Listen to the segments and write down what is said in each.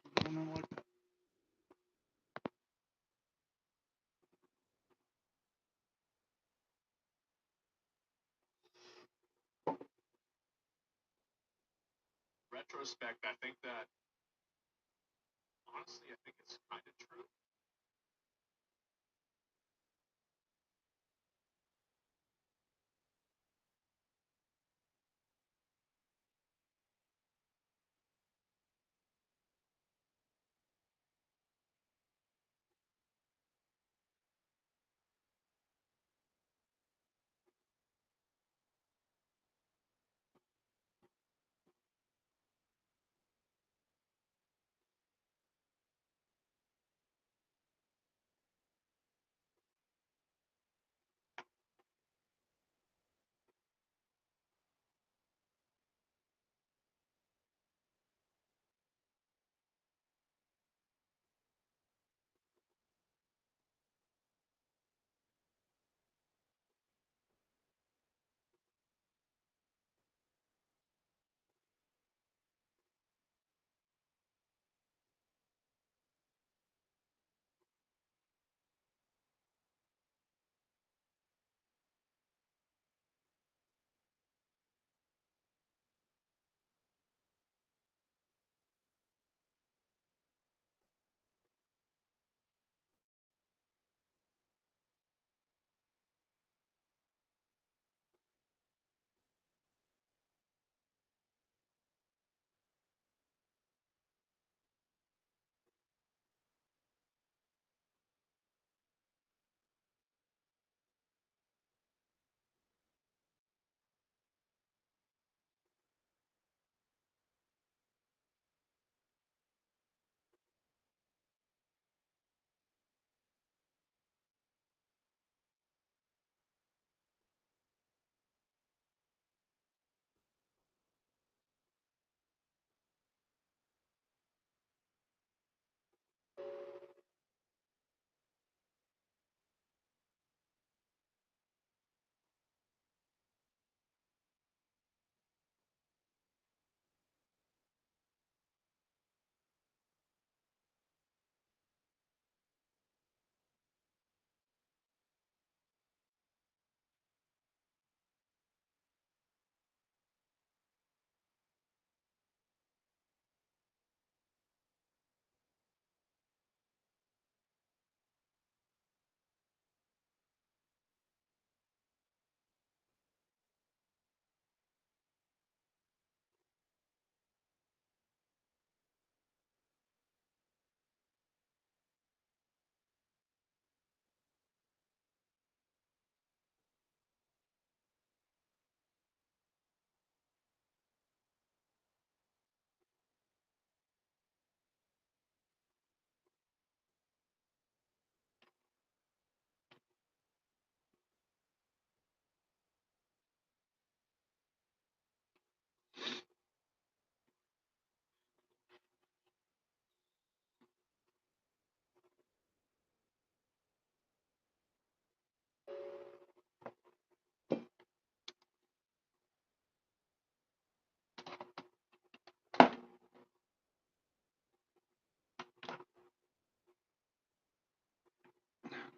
we're doing it like that. Retrospect, I think that, honestly, I think it's kind of true.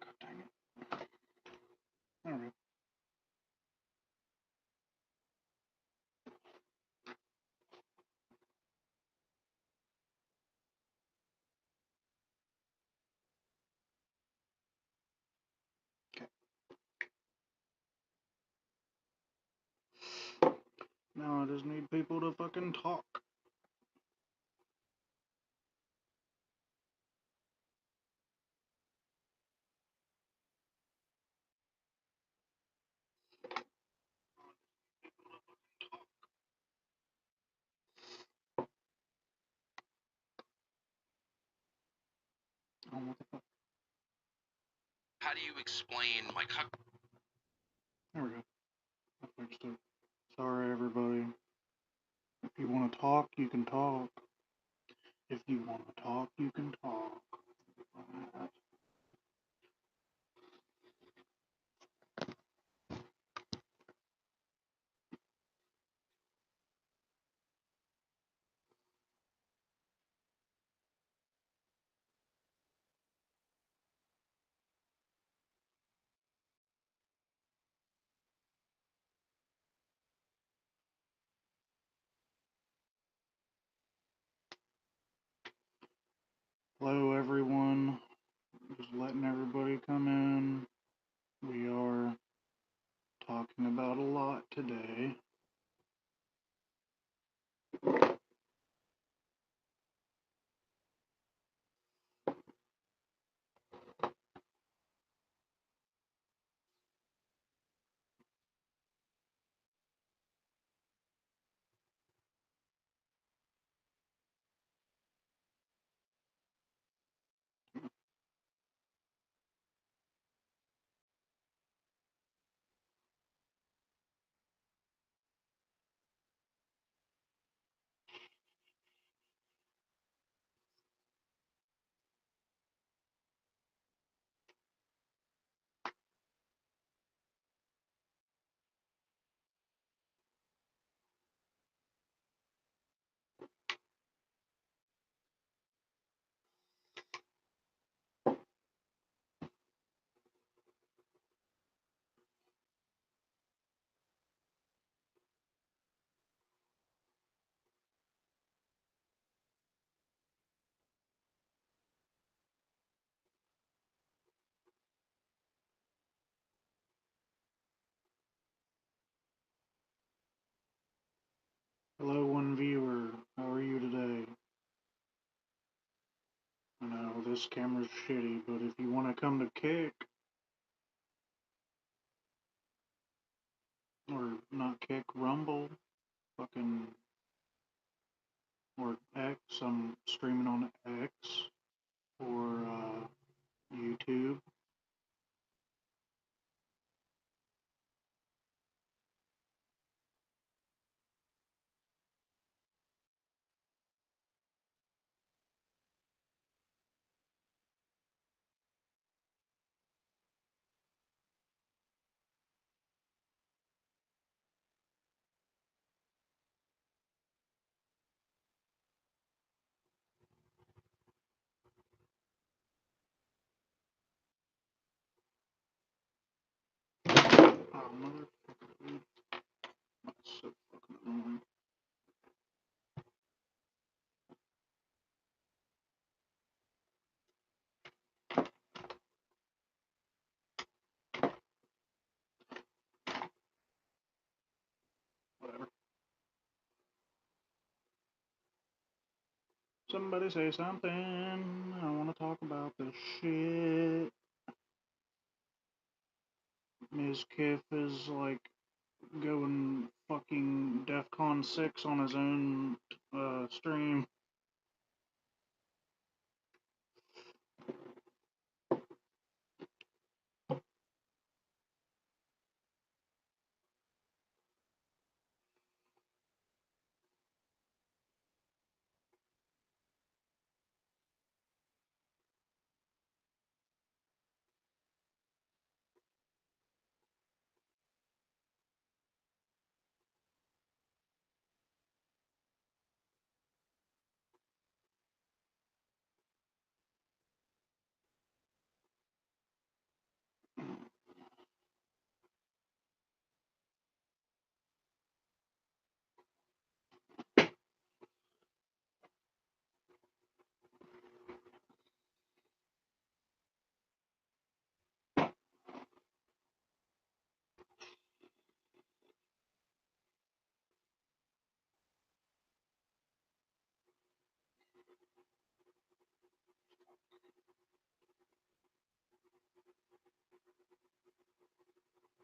God dang it. There we go. Now I just need people to fucking talk. Oh, what the fuck? How do you explain my There we go. I fixed it. Sorry, everybody. If you want to talk, you can talk. If you want to talk, you can talk. Hello, everyone. Just letting everybody come in. We are talking about a lot today. Hello, one viewer. How are you today? I know this camera's shitty, but if you want to come to Kick, or not Kick, Rumble, fucking, or X, I'm streaming on X, or YouTube. Oh, motherfucker, dude. That's so fucking annoying. Whatever. Somebody say something. I want to talk about this shit. Mizkif is like going fucking DEFCON 6 on his own stream.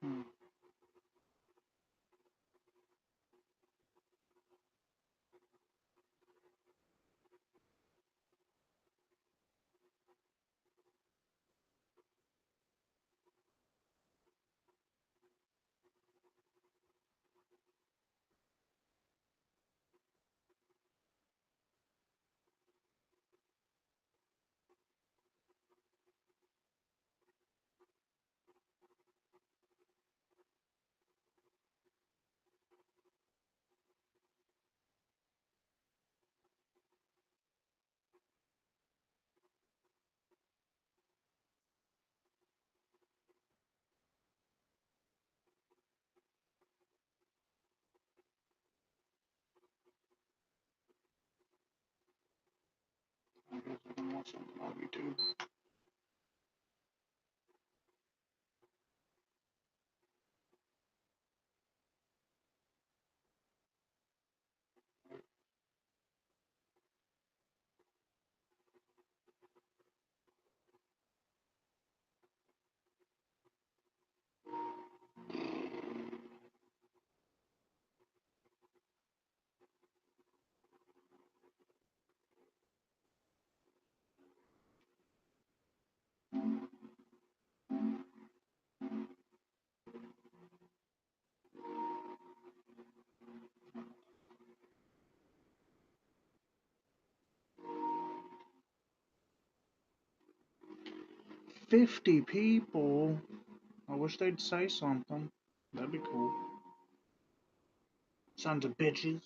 Hmm. something on YouTube. $50 people. I wish they'd say something. That'd be cool. Sons of bitches.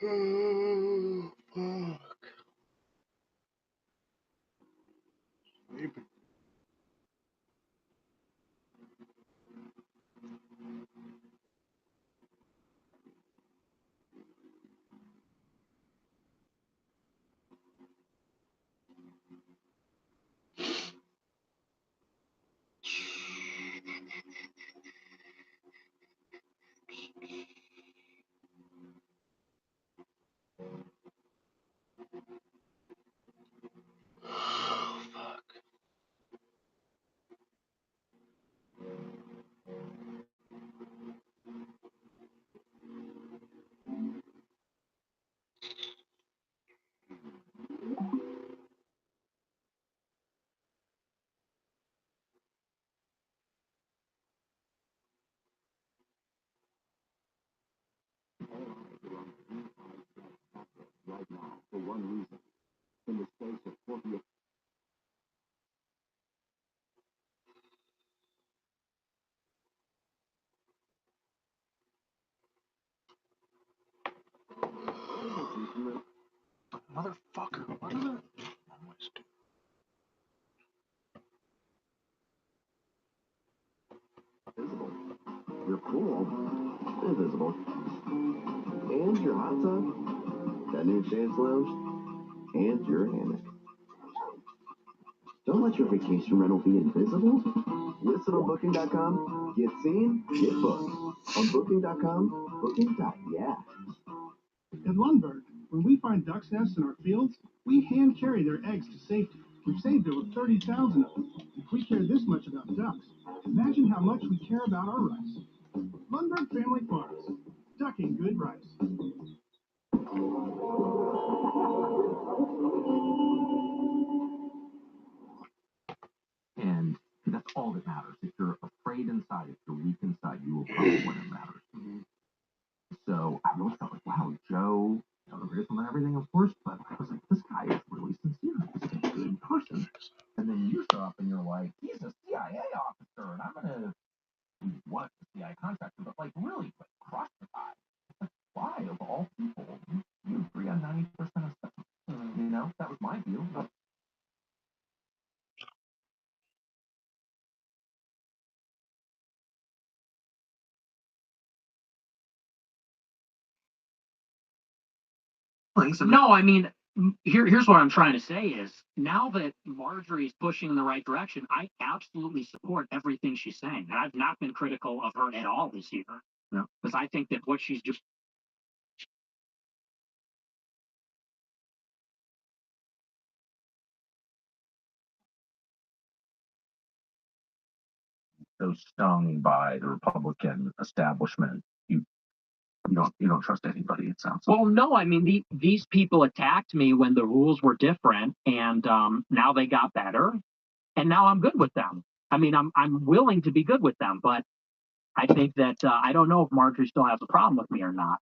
Oh, fuck. Sleeping. Oh, fuck. Right now, for one reason. In the space of 48 Motherfucker, what are the always do? visible. You're cool, invisible. And your hot tub, that new dance lounge, and your hammock. Don't let your vacation rental be invisible. List it on Booking.com. Get seen, get booked. On Booking.com, Booking.yeah. At Lundberg, when we find ducks' nests in our fields, we hand carry their eggs to safety. We've saved over 30,000 of them. If we care this much about ducks, imagine how much we care about our rice. Lundberg Family Farms, ducking good rice. And that's all that matters. If you're afraid inside, if you're weak inside, you will probably when it matters. So I always felt like, wow, Joe, grateful and everything, of course, but I was like, this guy is really sincere. He's a good person. And then you show up and you're like, he's a CIA officer, and I'm gonna what the CIA contractor, but like really like crush the guy. Like, why of all people, you agree on 90% of stuff? You know, that was my view. But No, I mean, here's what I'm trying to say is now that Marjorie's pushing in the right direction, I absolutely support everything she's saying. And I've not been critical of her at all this year. Because I think that what she's just so stung by the Republican establishment, you You don't trust anybody, it sounds like. Well, no, I mean, these people attacked me when the rules were different, and now they got better, and now I'm good with them. I mean, I'm willing to be good with them, but I think that I don't know if Marjorie still has a problem with me or not.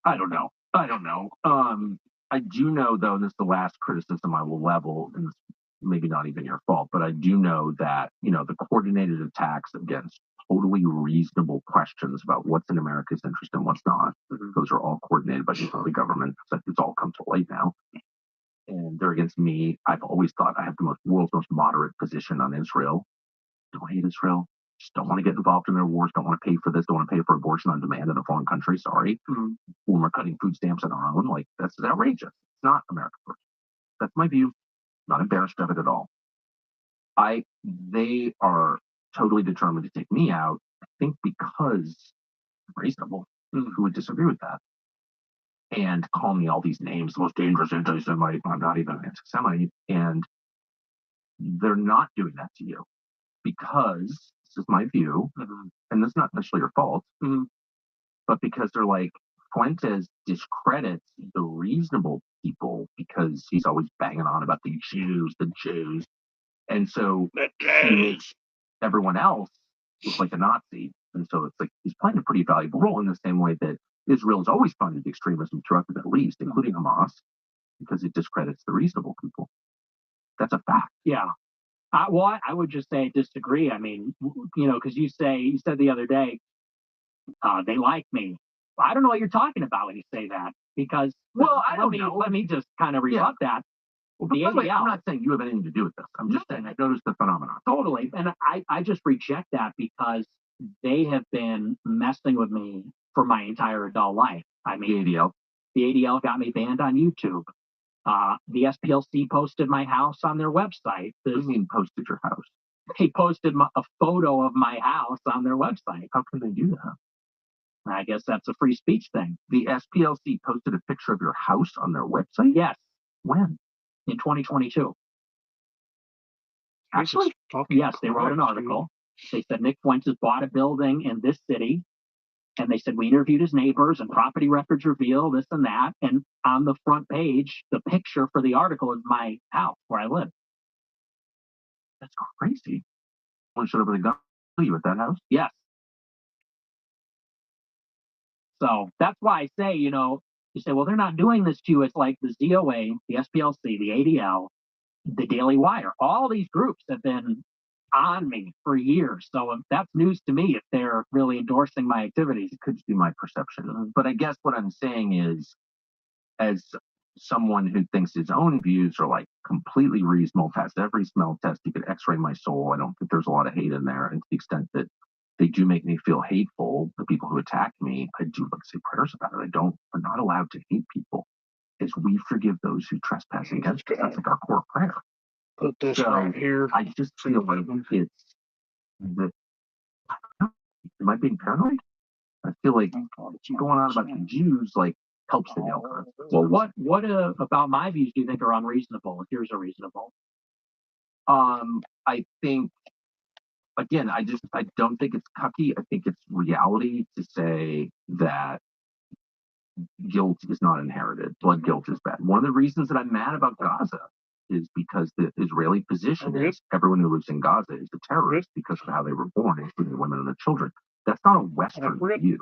I don't know. I do know, though, and this is the last criticism I will level, and it's maybe not even your fault, but I do know that, the coordinated attacks against totally reasonable questions about what's in America's interest and what's not, those are all coordinated by the Israeli government. It's all come to light now. And they're against me. I've always thought I have the world's most moderate position on Israel. Don't hate Israel. Just don't want to get involved in their wars. Don't want to pay for this. Don't want to pay for abortion on demand in a foreign country. Sorry. When we're cutting food stamps on our own, like, that's outrageous. It's not America first. That's my view. Not embarrassed of it at all. They are totally determined to take me out, I think because reasonable. Who would disagree with that? And call me all these names, the most dangerous anti-Semite. I'm not even an anti-Semite. And they're not doing that to you because, this is my view, and that's not necessarily your fault, but because they're like, Fuentes discredits the reasonable people because he's always banging on about the Jews. And so he makes everyone else look like a Nazi. And so it's like he's playing a pretty valuable role in the same way that Israel has always funded extremism throughout the Middle East, including Hamas, because it discredits the reasonable people. That's a fact. Yeah. Well, I would just say I disagree. I mean, because you said the other day, they like me. I don't know what you're talking about when you say that, because I don't know. Let me just kind of rebut that. Well, the ADL, I'm not saying you have anything to do with this. I'm just saying I noticed the phenomenon. Totally. And I just reject that because they have been messing with me for my entire adult life. I mean, the ADL got me banned on YouTube. The SPLC posted my house on their website. What do you mean posted your house? They posted a photo of my house on their website. How can they do that? I guess that's a free speech thing. The SPLC posted a picture of your house on their website? Yes. When? In 2022. Actually, yes, they wrote an article. They said Nick Fuentes bought a building in this city, and they said we interviewed his neighbors and property records reveal this and that. And on the front page, the picture for the article is my house where I live. That's crazy. One showed up with a gun to you at that house? Yes. So that's why I say, you say, well, they're not doing this to you. It's like the ZOA, the SPLC, the ADL, the Daily Wire. All these groups have been on me for years. So that's news to me if they're really endorsing my activities. It could just be my perception. But I guess what I'm saying is, as someone who thinks his own views are like completely reasonable, passed every smell test, you could x-ray my soul. I don't think there's a lot of hate in there. And to the extent that they do make me feel hateful, the people who attack me, I do like to say prayers about it. We're not allowed to hate people. As we forgive those who trespass against us. That's like our core prayer. Put this right here. I just feel like it's that. Am I being paranoid? I feel like going on about the Jews like helps the nail concept. Well, what about my views do you think are unreasonable? If yours are reasonable, I think. Again, I don't think it's cucky. I think it's reality to say that guilt is not inherited. Blood guilt is bad. One of the reasons that I'm mad about Gaza is because the Israeli position is everyone who lives in Gaza is a terrorist because of how they were born, including the women and the children. That's not a Western view.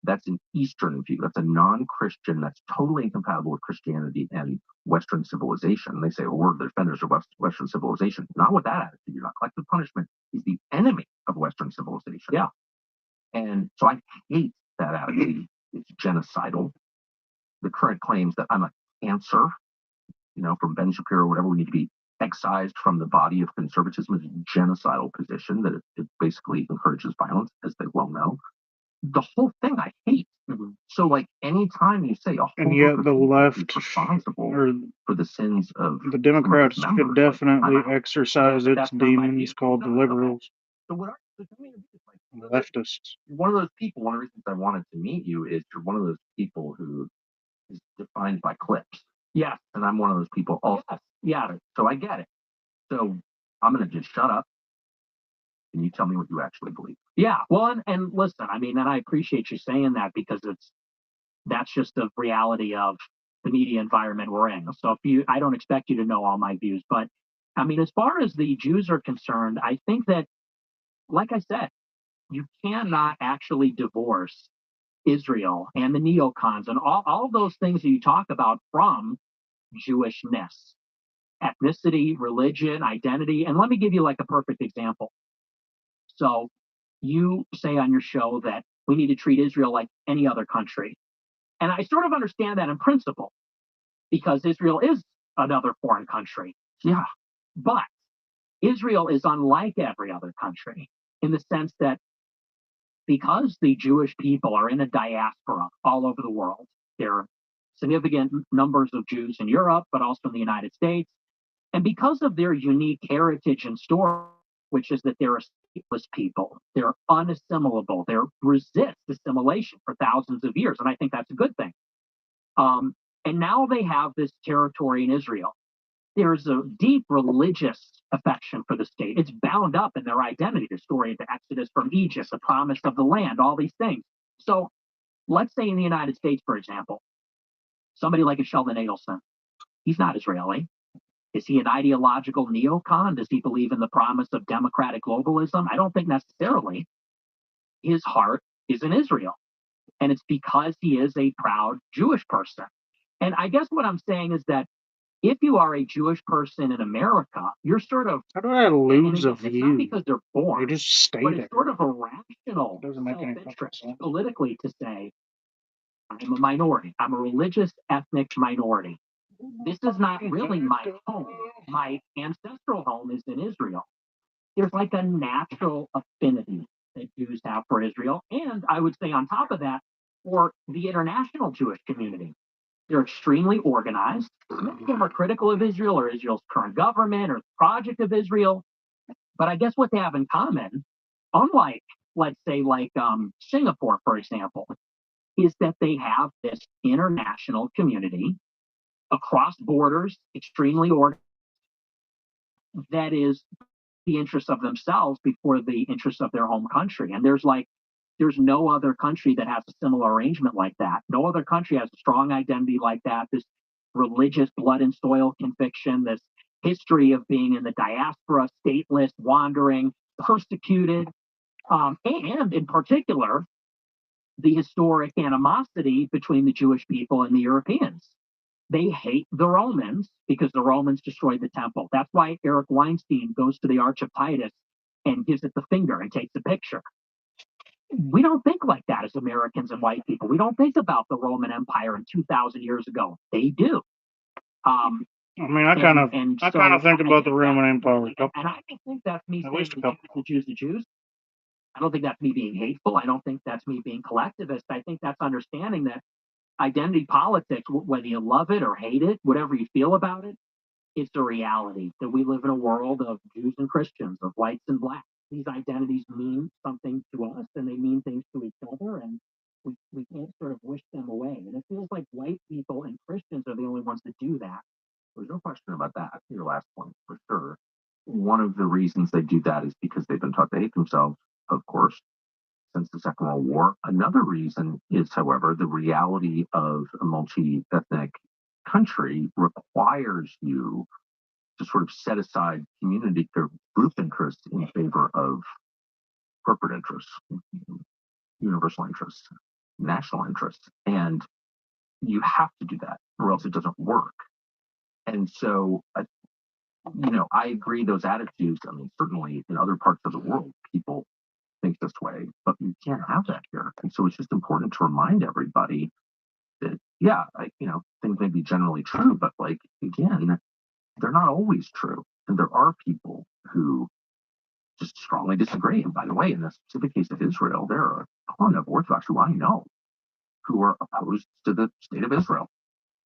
That's an Eastern view. That's a non-Christian. That's totally incompatible with Christianity and Western civilization. They say, well, we're the defenders of Western civilization. Not with that attitude. You're not. Collective punishment is the enemy of Western civilization. Yeah. And so I hate that attitude. It's genocidal. The current claims that I'm a cancer, from Ben Shapiro or whatever, we need to be excised from the body of conservatism is a genocidal position that it basically encourages violence, as they well know. The whole thing I hate. So, like, anytime you say and yet the left responsible for the sins of the Democrats could definitely exercise its demons called the liberals. So what the leftists. One of those people. One of the reasons I wanted to meet you is you're one of those people who is defined by clips. Yeah, and I'm one of those people also. Yeah. So I get it. So I'm gonna just shut up. And you tell me what you actually believe. Yeah, well, and listen, I mean, and I appreciate you saying that because That's just the reality of the media environment we're in. So I don't expect you to know all my views, but I mean, as far as the Jews are concerned, I think that, like I said, you cannot actually divorce Israel and the neocons and all those things that you talk about from Jewishness, ethnicity, religion, identity. And let me give you like a perfect example. So you say on your show that we need to treat Israel like any other country. And I sort of understand that in principle because Israel is another foreign country. Yeah. But Israel is unlike every other country in the sense that because the Jewish people are in a diaspora all over the world, there are significant numbers of Jews in Europe, but also in the United States. And because of their unique heritage and story, which is that they're a stateless people, they're unassimilable, they resist assimilation for thousands of years. And I think that's a good thing. And now they have this territory in Israel. There's a deep religious affection for the state. It's bound up in their identity, the story of the Exodus from Egypt, the promise of the land, all these things. So let's say in the United States, for example, somebody like a Sheldon Adelson, he's not Israeli. Is he an ideological neocon? Does he believe in the promise of democratic globalism? I don't think necessarily. His heart is in Israel. And it's because he is a proud Jewish person. And I guess what I'm saying is that if you are a Jewish person in America, you're sort of, How do I lose a it's not view? because they're born, You just stay but there. it's sort of a rational Doesn't make any self-interest sense. politically to say, I'm a minority. I'm a religious ethnic minority. This is not really my home. My ancestral home is in Israel. There's like a natural affinity that Jews have for Israel. And I would say on top of that, for the international Jewish community. They're extremely organized. Many of them are critical of Israel or Israel's current government or the project of Israel. But I guess what they have in common, unlike, let's say, like Singapore, for example, is that they have this international community across borders, extremely organized, that is the interests of themselves before the interests of their home country. And there's no other country that has a similar arrangement like that. No other country has a strong identity like that, this religious blood and soil conviction, this history of being in the diaspora, stateless, wandering, persecuted, and in particular, the historic animosity between the Jewish people and the Europeans. They hate the Romans because the Romans destroyed the temple. That's why Eric Weinstein goes to the Arch of Titus and gives it the finger and takes a picture. We don't think like that as Americans and white people. We don't think about the Roman Empire in 2,000 years ago. They do. I mean, I kind of think about the Roman Empire. And I don't think that's me saying the Jews. I don't think that's me being hateful. I don't think that's me being collectivist. I think that's understanding that identity politics, whether you love it or hate it, whatever you feel about it, it's a reality that we live in a world of Jews and Christians, of whites and blacks. These identities mean something to us and they mean things to each other, and we can't sort of wish them away. And it feels like white people and Christians are the only ones that do that. There's no question about that. Your last point, for sure. One of the reasons they do that is because they've been taught to hate themselves, of course, since the Second World War. Another reason is, however, the reality of a multi-ethnic country requires you to sort of set aside community or group interests in favor of corporate interests, universal interests, national interests. And you have to do that or else it doesn't work. And so, I agree those attitudes. I mean, certainly in other parts of the world, people think this way, but you can't have that here. And so it's just important to remind everybody that, yeah, things may be generally true, but like, again, they're not always true. And there are people who just strongly disagree. And by the way, in the specific case of Israel, there are a ton of Orthodox who I know who are opposed to the state of Israel.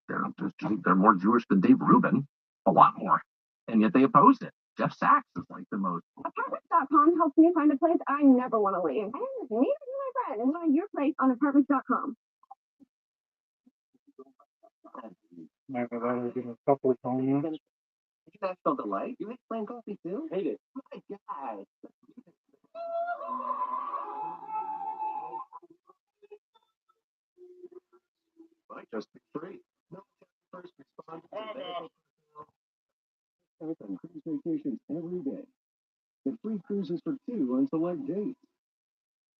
They're more Jewish than Dave Rubin, a lot more. And yet they oppose it. Jeff Sachs is like the most. Apartments.com helps me find a place I never want to leave. And neither do my friend. And find your place on apartments.com. Maybe that'll give a couple of comments. Did you guys feel delight? You hate plain coffee too? Hate it. My God. just be free. First respond to on cruise vacations every day. Get free cruises for 2 on select dates.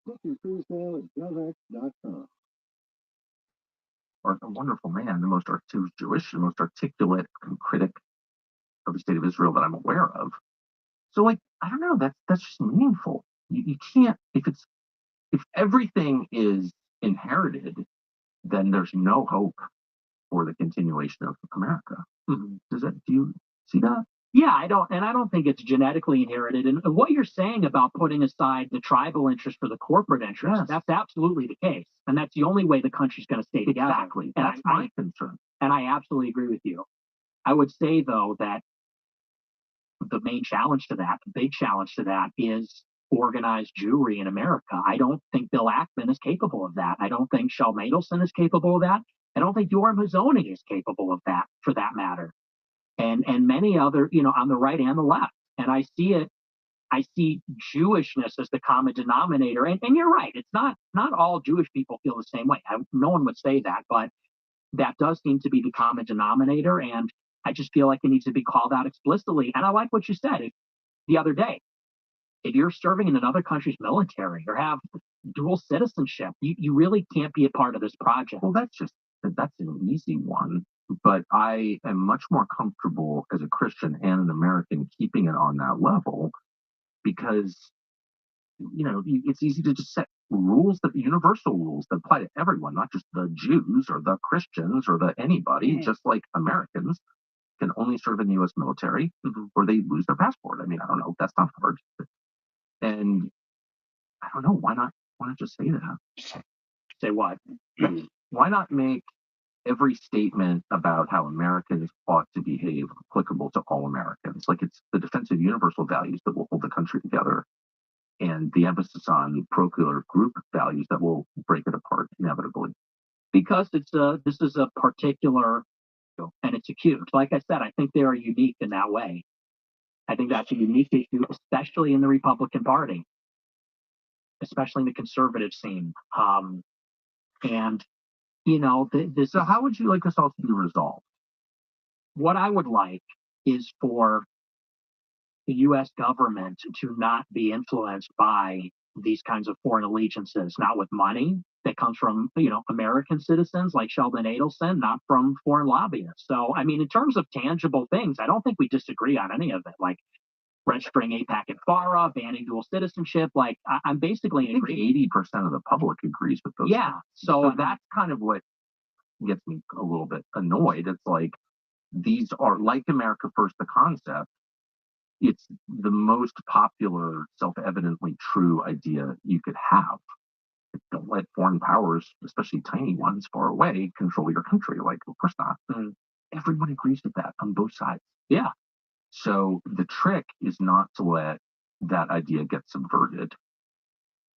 Book your cruise now at GovX.com. Or a wonderful man, the most Jewish, the most articulate critic of the state of Israel that I'm aware of. So, like, I don't know, that's just meaningful. You can't, if everything is inherited, then there's no hope for the continuation of America. Mm-hmm. Do you see that? Yeah, I don't think it's genetically inherited. And what you're saying about putting aside the tribal interest for the corporate interest, yes, that's absolutely the case. And that's the only way the country's going to stay together. Exactly. That's my concern. And I absolutely agree with you. I would say, though, that the big challenge to that is organized Jewry in America. I don't think Bill Ackman is capable of that. I don't think Sheldon Adelson is capable of that. I don't think Yoram Hazony is capable of that, for that matter. And many other, on the right and the left. And I see Jewishness as the common denominator. And you're right, it's not all Jewish people feel the same way. No one would say that, but that does seem to be the common denominator. And I just feel like it needs to be called out explicitly. And I like what you said the other day. If you're serving in another country's military or have dual citizenship, you really can't be a part of this project. Well, that's an easy one. But I am much more comfortable as a Christian and an American keeping it on that level because, it's easy to just set universal rules that apply to everyone, not just the Jews or the Christians or the anybody, just like Americans can only serve in the U.S. military or they lose their passport. I mean, I don't know. That's not hard. And I don't know. Why not just say that? Say what? Why not make every statement about how Americans ought to behave applicable to all Americans? Like, it's the defense of universal values that will hold the country together and the emphasis on parochial group values that will break it apart inevitably. Because this is a particular, and it's acute. Like I said, I think they are unique in that way. I think that's a unique issue, especially in the Republican Party, especially in the conservative scene. So how would you like this all to be resolved? What I would like is for the U.S. government to not be influenced by these kinds of foreign allegiances, not with money that comes from, American citizens like Sheldon Adelson, not from foreign lobbyists. So, I mean, in terms of tangible things, I don't think we disagree on any of it. Like registering AIPAC and FARA, banning dual citizenship. Like I'm basically in agreement. 80% of the public agrees with those. Yeah. So that's kind of what gets me a little bit annoyed. It's like, these are like America First, the concept. It's the most popular, self-evidently true idea you could have. Don't let foreign powers, especially tiny ones far away, control your country. Like, of course not. Everyone agrees with that on both sides. Yeah. So the trick is not to let that idea get subverted.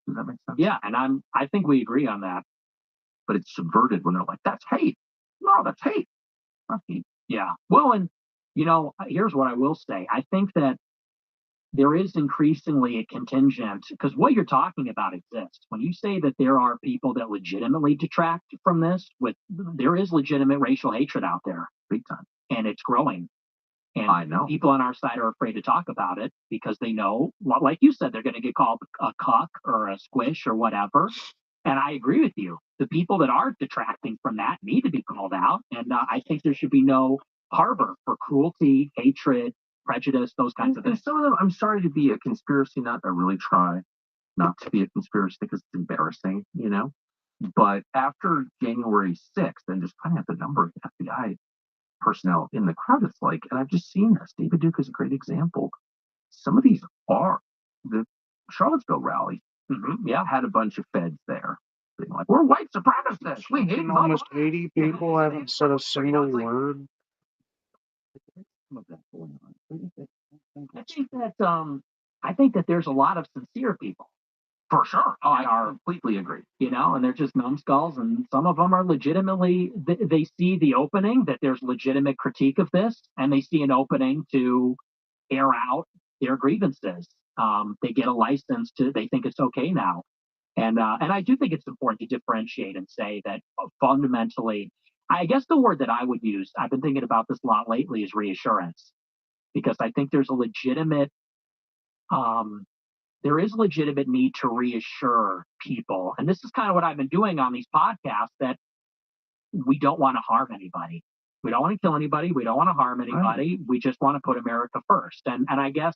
Does that make sense? Yeah, and I think we agree on that. But it's subverted when they're like, that's hate. No, that's hate. Not hate. Yeah. Well, and here's what I will say. I think that there is increasingly a contingent, because what you're talking about exists. When you say that there are people that legitimately detract from this, there is legitimate racial hatred out there, big time, and it's growing. And I know people on our side are afraid to talk about it because they know, like you said, they're going to get called a cuck or a squish or whatever. And I agree with you. The people that are detracting from that need to be called out. And I think there should be no harbor for cruelty, hatred, prejudice, those kinds of things. And some of them, I'm sorry to be a conspiracy nut. I really try not to be a conspiracy because it's embarrassing, But after January 6th, and just finding out the number of FBI personnel in the crowd, it's like, and I've just seen this. David Duke is a great example. Some of these are the Charlottesville rally. Yeah, had a bunch of feds there. Being like, we're white supremacists. We hate almost 80 people haven't said a single word. I think that there's a lot of sincere people. For sure. Oh, I completely agree. And they're just numbskulls, and some of them are legitimately, they see the opening, that there's legitimate critique of this, and they see an opening to air out their grievances. They get a license they think it's okay now. And I do think it's important to differentiate and say that fundamentally, I guess the word that I would use, I've been thinking about this a lot lately, is reassurance, because I think there's a legitimate need to reassure people. And this is kind of what I've been doing on these podcasts, that we don't want to harm anybody. We don't want to kill anybody. We don't want to harm anybody. Right. We just want to put America first. And I guess,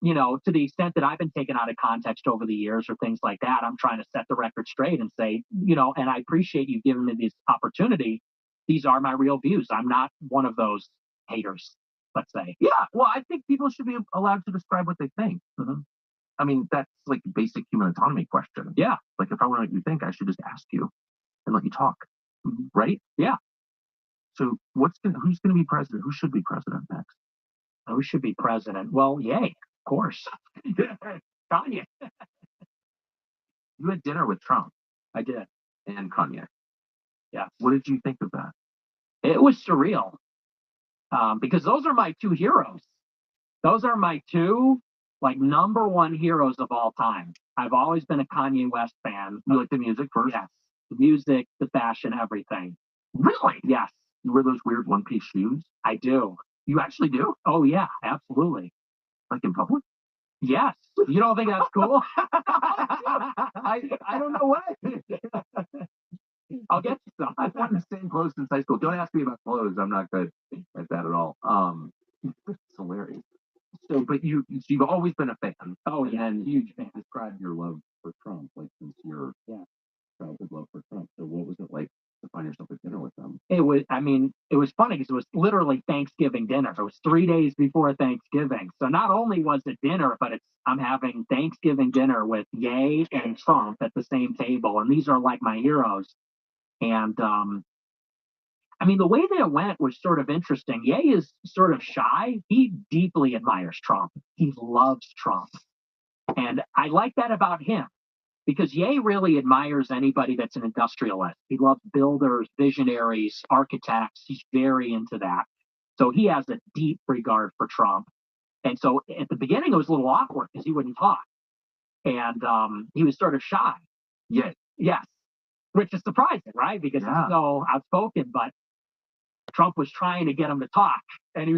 to the extent that I've been taken out of context over the years or things like that, I'm trying to set the record straight and say, and I appreciate you giving me this opportunity. These are my real views. I'm not one of those haters, let's say. Yeah. Well, I think people should be allowed to describe what they think. Mm-hmm. I mean, that's like a basic human autonomy question. Yeah. Like, if I want to know what you think, I should just ask you and let you talk. Mm-hmm. Right? Yeah. So who's going to be president? Who should be president next? Who should be president? Well, yay, of course. Kanye. You had dinner with Trump. I did. And Kanye. Yeah. What did you think of that? It was surreal. Because those are my two heroes. Those are my two, number one heroes of all time. I've always been a Kanye West fan. You like the music first? Yes. The music, the fashion, everything. Really? Yes. You wear those weird one-piece shoes? I do. You actually do? Oh, yeah, absolutely. Like in public? Yes. You don't think that's cool? I don't know what. I'll get you some. I've worn the same clothes since high school. Don't ask me about clothes. I'm not good at that at all. It's hilarious. So, but you've always been a fan. Oh, yeah, and huge fan. Describe your love for Trump, since your childhood love for Trump. So, what was it like to find yourself at dinner with them? It was funny because it was literally Thanksgiving dinner. It was 3 days before Thanksgiving. So not only was it dinner, but I'm having Thanksgiving dinner with Ye and Trump at the same table. And these are like my heroes. And, the way that it went was sort of interesting. Ye is sort of shy. He deeply admires Trump. He loves Trump. And I like that about him, because Ye really admires anybody that's an industrialist. He loves builders, visionaries, architects. He's very into that. So he has a deep regard for Trump. And so at the beginning, it was a little awkward because he wouldn't talk. And he was sort of shy. Yes. Yes. Which is surprising, right? Because he's so outspoken, but Trump was trying to get him to talk. And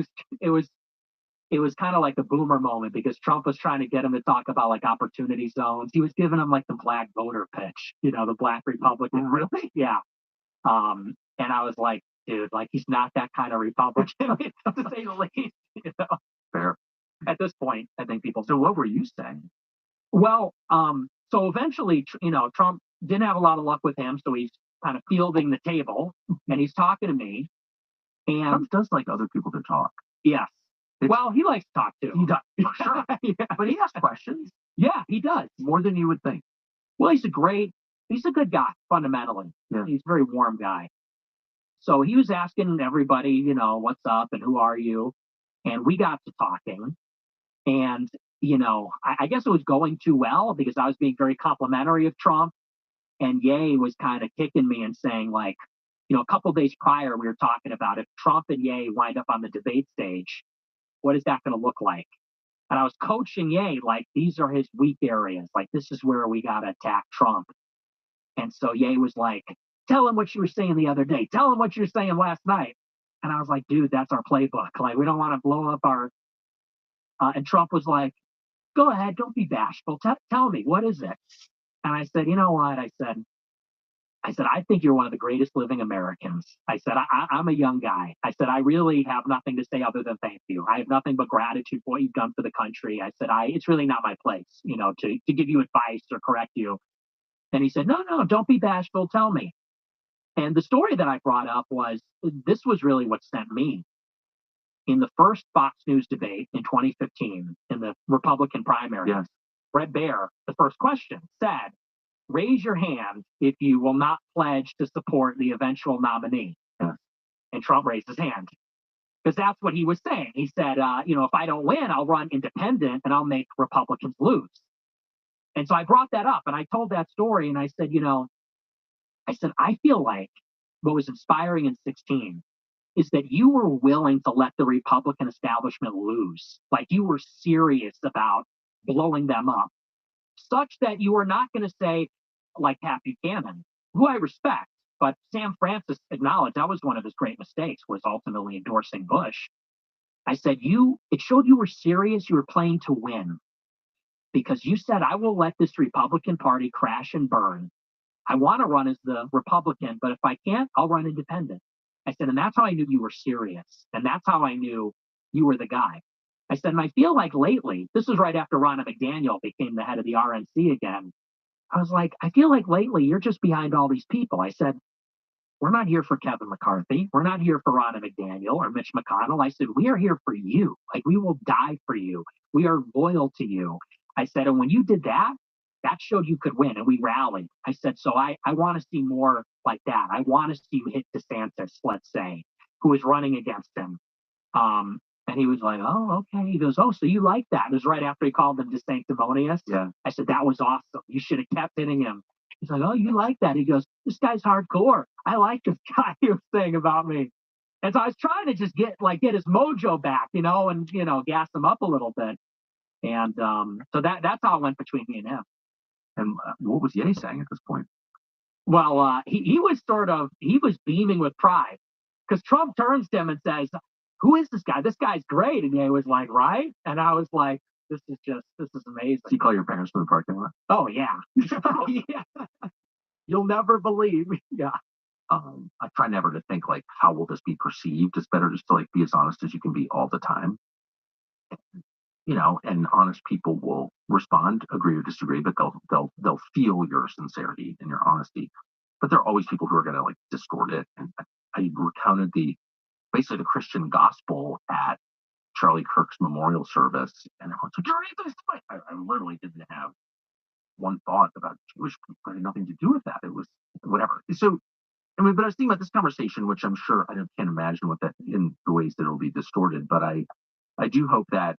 it was kind of like a boomer moment, because Trump was trying to get him to talk about opportunity zones. He was giving him the black voter pitch, the black Republican. Really? Yeah. And I was like, dude, he's not that kind of Republican, to say the least. Fair. At this point, I think people. So what were you saying? Well, so eventually, Trump didn't have a lot of luck with him, so he's kind of fielding the table, and he's talking to me. And Trump does like other people to talk. Yes. Well, he likes to talk too. He does, for sure. Yeah. But he asks questions. Yeah, he does. More than you would think. Well, he's a good guy, fundamentally. Yeah. He's a very warm guy. So he was asking everybody, what's up and who are you? And we got to talking. And, I guess it was going too well, because I was being very complimentary of Trump. And Ye was kind of kicking me and saying, a couple of days prior, we were talking about if Trump and Ye wind up on the debate stage, what is that going to look like? And I was coaching Ye, these are his weak areas. This is where we got to attack Trump. And so Ye was like, tell him what you were saying the other day. Tell him what you were saying last night. And I was like, dude, that's our playbook. We don't want to blow up our... and Trump was like, go ahead, don't be bashful. Tell me, what is it? And I said, you know what? I said, I think you're one of the greatest living Americans. I said, I'm a young guy. I said, I really have nothing to say other than thank you. I have nothing but gratitude for what you've done for the country. I said, it's really not my place, to give you advice or correct you. And he said, no, don't be bashful. Tell me. And the story that I brought up was, this was really what sent me. In the first Fox News debate in 2015, in the Republican primary, yes. Bret Baier, the first question said, raise your hand if you will not pledge to support the eventual nominee. Yes. And Trump raised his hand, because that's what he was saying. He said, if I don't win, I'll run independent and I'll make Republicans lose. And so I brought that up and I told that story, and I said, I feel like what was inspiring in 2016 is that you were willing to let the Republican establishment lose. You were serious about blowing them up, such that you were not going to say, like Pat Buchanan, who I respect, But Sam Francis acknowledged that was one of his great mistakes, was ultimately endorsing Bush. I said, it showed you were serious. You were playing to win, because you said, I will let this Republican Party crash and burn. I want to run as the Republican, but if I can't, I'll run independent. I said, and that's how I knew you were serious. And that's how I knew you were the guy. I said, and I feel like lately, this was right after Ronna McDaniel became the head of the RNC again. I was like, I feel like lately you're just behind all these people. I said, we're not here for Kevin McCarthy. We're not here for Ronna McDaniel or Mitch McConnell. I said, we are here for you. Like, we will die for you. We are loyal to you. I said, and when you did that, that showed you could win, and we rallied. I said, so I want to see more like that. I want to see you hit DeSantis, let's say, who is running against him. And he was like, oh, okay. He goes, oh, so you like that? It was right after he called him DeSanctimonious. Yeah. I said, that was awesome. You should have kept hitting him. He's like, oh, you like that? He goes, this guy's hardcore. I like this guy he was saying about me. And so I was trying to just get his mojo back, and, gas him up a little bit. And so that's how it went between me and him. And what was Ye saying at this point? Well, he was beaming with pride, because Trump turns to him and says, who is this guy? This guy's great. And Ye was like, right? And I was like, this is amazing. Did you call your parents from the parking lot? Oh, yeah. Yeah. You'll never believe. Yeah. I try never to think like, how will this be perceived? It's better just to like be as honest as you can be all the time. And honest people will respond, agree or disagree, but they'll feel your sincerity and your honesty. But there are always people who are going to like distort it. And I recounted basically the Christian gospel at Charlie Kirk's memorial service, and I was like, "You're atheist." I literally didn't have one thought about Jewish people. It had nothing to do with that. It was whatever. So, but I was thinking about this conversation, which I'm sure I can't imagine what that in the ways that it'll be distorted. But I do hope that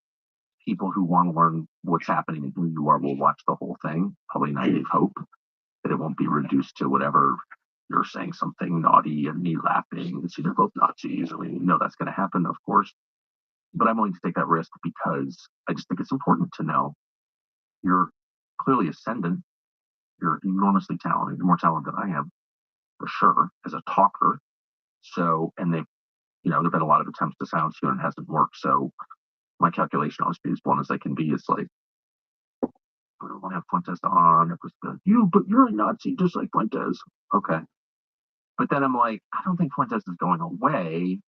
people who want to learn what's happening and who you are will watch the whole thing. Probably naive hope that it won't be reduced to whatever you're saying something naughty and me laughing. It's either both Nazis. I mean, that's going to happen, of course. But I'm willing to take that risk because I just think it's important to know you're clearly ascendant. You're enormously talented. You're more talented than I am, for sure, as a talker. So, and there've been a lot of attempts to silence you and it hasn't worked. So my calculation, I'll just be as blunt as I can be, is like, I don't want to have Fuentes on. It was good. But you're a Nazi just like Fuentes. Okay. But then I'm like, I don't think Fuentes is going away.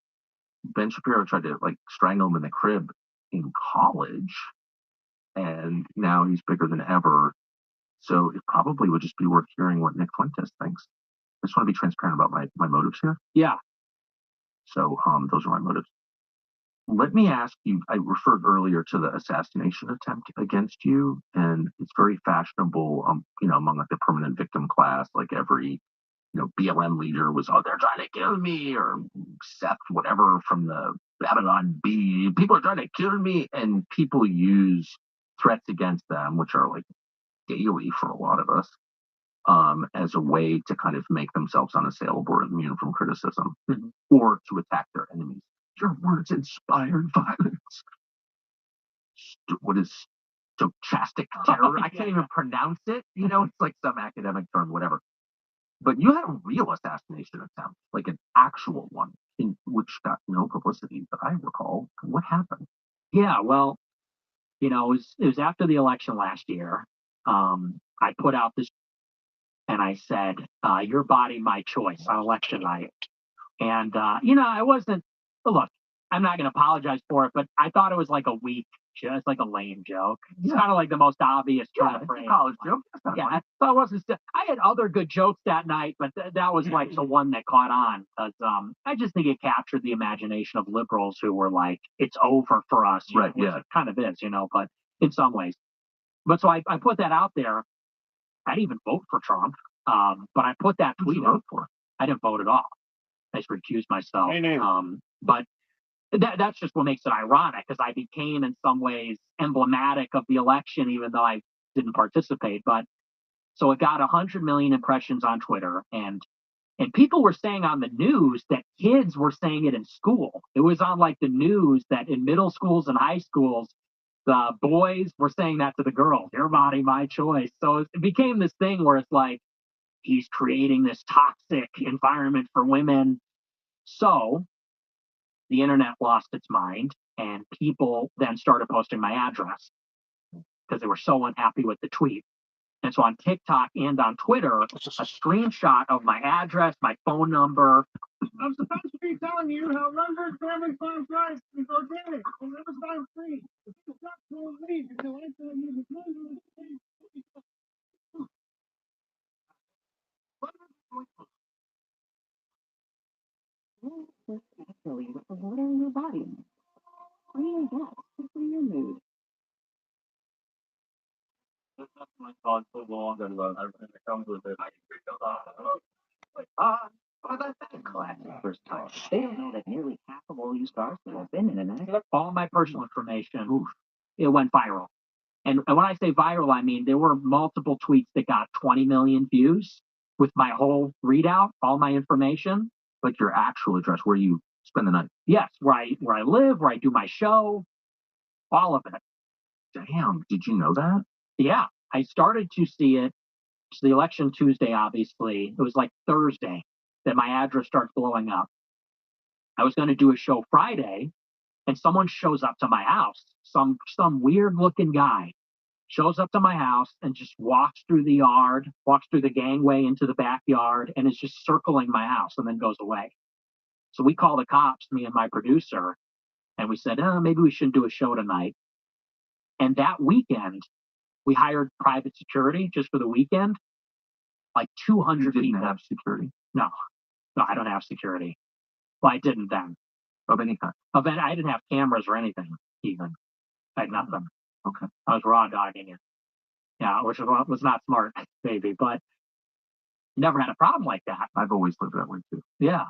Ben Shapiro tried to like strangle him in the crib in college, and now he's bigger than ever. So it probably would just be worth hearing what Nick Fuentes thinks. I just want to be transparent about my motives here. Yeah. So those are my motives. Let me ask you, I referred earlier to the assassination attempt against you, and it's very fashionable, among like the permanent victim class, like every BLM leader was, oh, they're trying to kill me, or Seth, whatever, from the Babylon Bee, people are trying to kill me, and people use threats against them, which are like daily for a lot of us, as a way to kind of make themselves unassailable or immune from criticism, or to attack their enemies. Your words inspired violence. What is stochastic terror? I can't even pronounce it. It's like some academic term, whatever. But you had a real assassination attempt, like an actual one, in which got no publicity that I recall. What happened? Yeah, well, it was after the election last year. I put out this, and I said, "Your body, my choice" on election night. And I wasn't. Look, I'm not going to apologize for it, but I thought it was like a weak, just like a lame joke. It's kind of like the most obvious turn of phrase. College joke. Yeah, so I wasn't. I had other good jokes that night, but that was like the one that caught on, because I just think it captured the imagination of liberals who were like, "It's over for us," right? Which it kind of is, but in some ways. But so I put that out there. I didn't even vote for Trump, but I put that tweet out for. I didn't vote at all. I just recused myself. But that's just what makes it ironic, because I became in some ways emblematic of the election, even though I didn't participate. But so it got 100 million impressions on Twitter, and people were saying on the news that kids were saying it in school. It was on like the news that in middle schools and high schools, the boys were saying that to the girls, "Your body, my choice." So it became this thing where it's like, he's creating this toxic environment for women. So the internet lost its mind, and people then started posting my address because they were so unhappy with the tweet. And so on TikTok and on Twitter, a screenshot of my address, my phone number. I'm supposed to be telling you how London family farm rice is organic and never free. It's not so late until I tell you the Actually, with the water in your body. Free and gas, good for your mood. My thoughts so long and everything that comes with it. That's a classic first time. They don't know that nearly half of all used cars that have been in an accident. All my personal information, it went viral. And when I say viral, I mean there were multiple tweets that got 20 million views with my whole readout, all my information. Like your actual address where you spend the night. Yes, where I live, where I do my show, all of it. Damn, did you know that? Yeah, I started to see it. It's the election Tuesday, obviously. It was like Thursday that my address starts blowing up. I was going to do a show Friday, and someone shows up to my house. Some weird looking guy shows up to my house and just walks through the yard, walks through the gangway into the backyard, and is just circling my house and then goes away. So we call the cops, me and my producer, and we said, maybe we shouldn't do a show tonight. And that weekend, we hired private security just for the weekend, like 200 You didn't people. have security? No, I don't have security. Well, I didn't then. Of any kind? I didn't have cameras or anything, even. I had nothing. Okay. I was raw dogging it. Yeah, which was not smart, maybe, but never had a problem like that. I've always lived that way too. Yeah.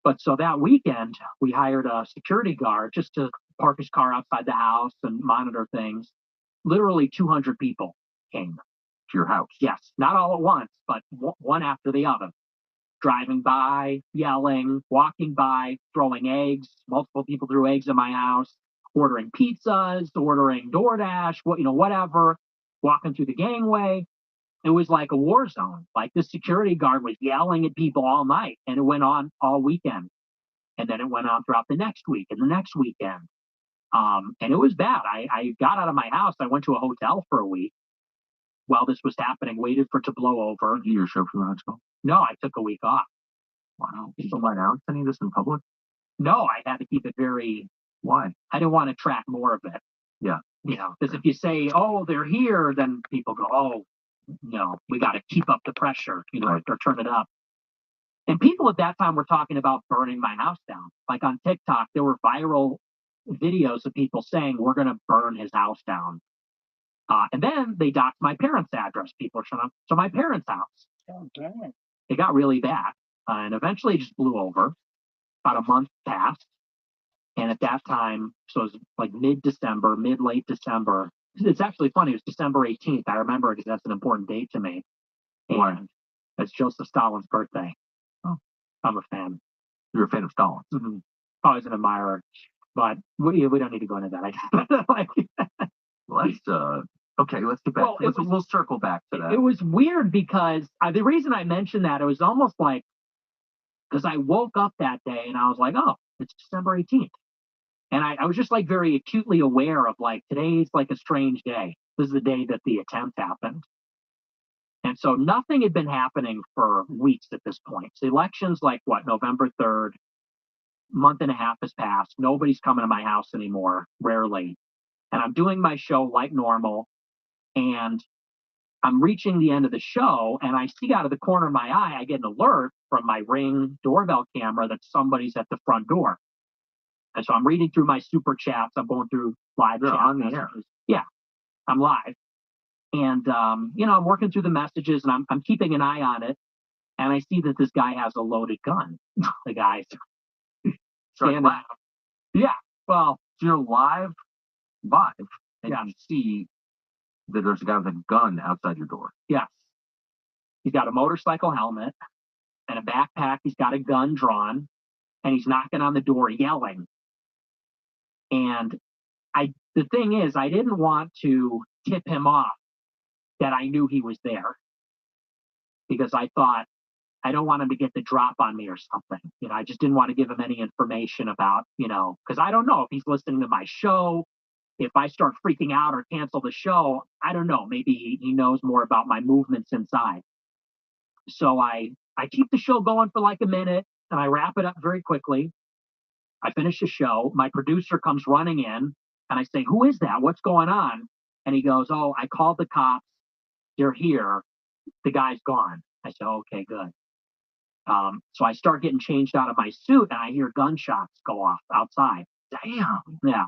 But so that weekend, we hired a security guard just to park his car outside the house and monitor things. Literally 200 people came to your house. Yes, not all at once, but one after the other. Driving by, yelling, walking by, throwing eggs. Multiple people threw eggs in my house, ordering pizzas, ordering DoorDash, whatever, walking through the gangway. It was like a war zone. Like the security guard was yelling at people all night, and it went on all weekend. And then it went on throughout the next week and the next weekend. And it was bad. I got out of my house. I went to a hotel for a week while this was happening, waited for it to blow over. Did you do your show from the hotel? No, I took a week off. Wow. Did you lie down any of this in public? No, I had to keep it very. Why? I didn't want to track more of it. Yeah. Because if you say, oh, they're here, then people go, oh, no, we got to keep up the pressure, right. or turn it up. And people at that time were talking about burning my house down. Like on TikTok, there were viral videos of people saying, we're going to burn his house down. And then they doxed my parents' address. People are showing up to my parents' house. Oh, damn. It got really bad. And eventually it just blew over. About a month passed. And at that time, so it was like late December. It's actually funny. It was December 18th. I remember it because that's an important date to me. Why? And it's Joseph Stalin's birthday. Oh, I'm a fan. You're a fan of Stalin? Mm-hmm. Always an admirer. But we don't need to go into that. Okay, let's get back. We'll circle back to that. It was weird because the reason I mentioned that, it was almost like, because I woke up that day and I was like, oh, it's December 18th. And I was just like very acutely aware of like, today's like a strange day. This is the day that the attempt happened. And so nothing had been happening for weeks at this point. So election's like what, November 3rd, month and a half has passed. Nobody's coming to my house anymore, rarely. And I'm doing my show like normal. And I'm reaching the end of the show, and I see out of the corner of my eye, I get an alert from my Ring doorbell camera that somebody's at the front door. And so I'm reading through my super chats. I'm going through live chat on the messages. air. Yeah, I'm live. And, I'm working through the messages, and I'm keeping an eye on it. And I see that this guy has a loaded gun. The guy's standing. Yeah, well. So you're live, and you see that there's a guy with a gun outside your door. Yes. He's got a motorcycle helmet and a backpack. He's got a gun drawn, and he's knocking on the door yelling. And the thing is, I didn't want to tip him off that I knew he was there. because I thought I don't want him to get the drop on me or something. I just didn't want to give him any information about, because I don't know if he's listening to my show. If I start freaking out or cancel the show, I don't know. Maybe he knows more about my movements inside. So I keep the show going for like a minute and I wrap it up very quickly. I finish the show. My producer comes running in and I say, "Who is that? What's going on?" And he goes, "Oh, I called the cops. They're here. The guy's gone." I said, "Okay, good." So I start getting changed out of my suit and I hear gunshots go off outside. Damn. Yeah.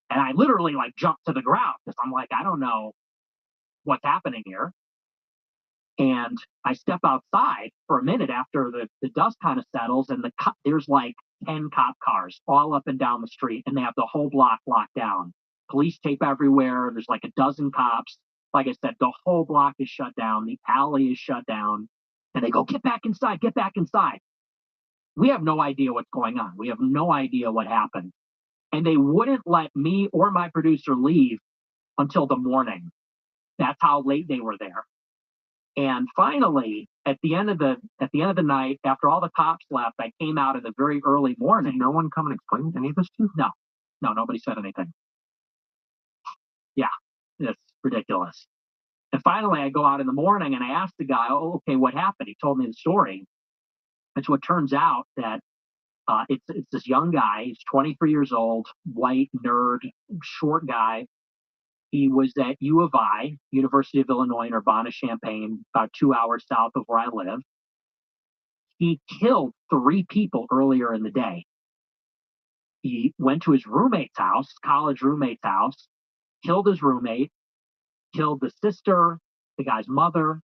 And I literally like jumped to the ground because I'm like, I don't know what's happening here. And I step outside for a minute after the dust kind of settles, and there's like 10 cop cars all up and down the street, and they have the whole block locked down. Police tape everywhere. There's like a dozen cops. Like I said, the whole block is shut down. The alley is shut down. And they go, "Get back inside, get back inside." We have no idea what's going on. We have no idea what happened. And they wouldn't let me or my producer leave until the morning. That's how late they were there. And finally, at the end of the night, after all the cops left, I came out in the very early morning. Did no one come and explain any of this to you? No, nobody said anything. Yeah, it's ridiculous. And finally, I go out in the morning and I asked the guy, "Oh, okay, what happened?" He told me the story. And so it turns out that it's this young guy. He's 23 years old, white nerd, short guy. He was at U of I, University of Illinois in Urbana-Champaign, about 2 hours south of where I live. He killed 3 people earlier in the day. He went to his roommate's house, college roommate's house, killed his roommate, killed the sister, the guy's mother,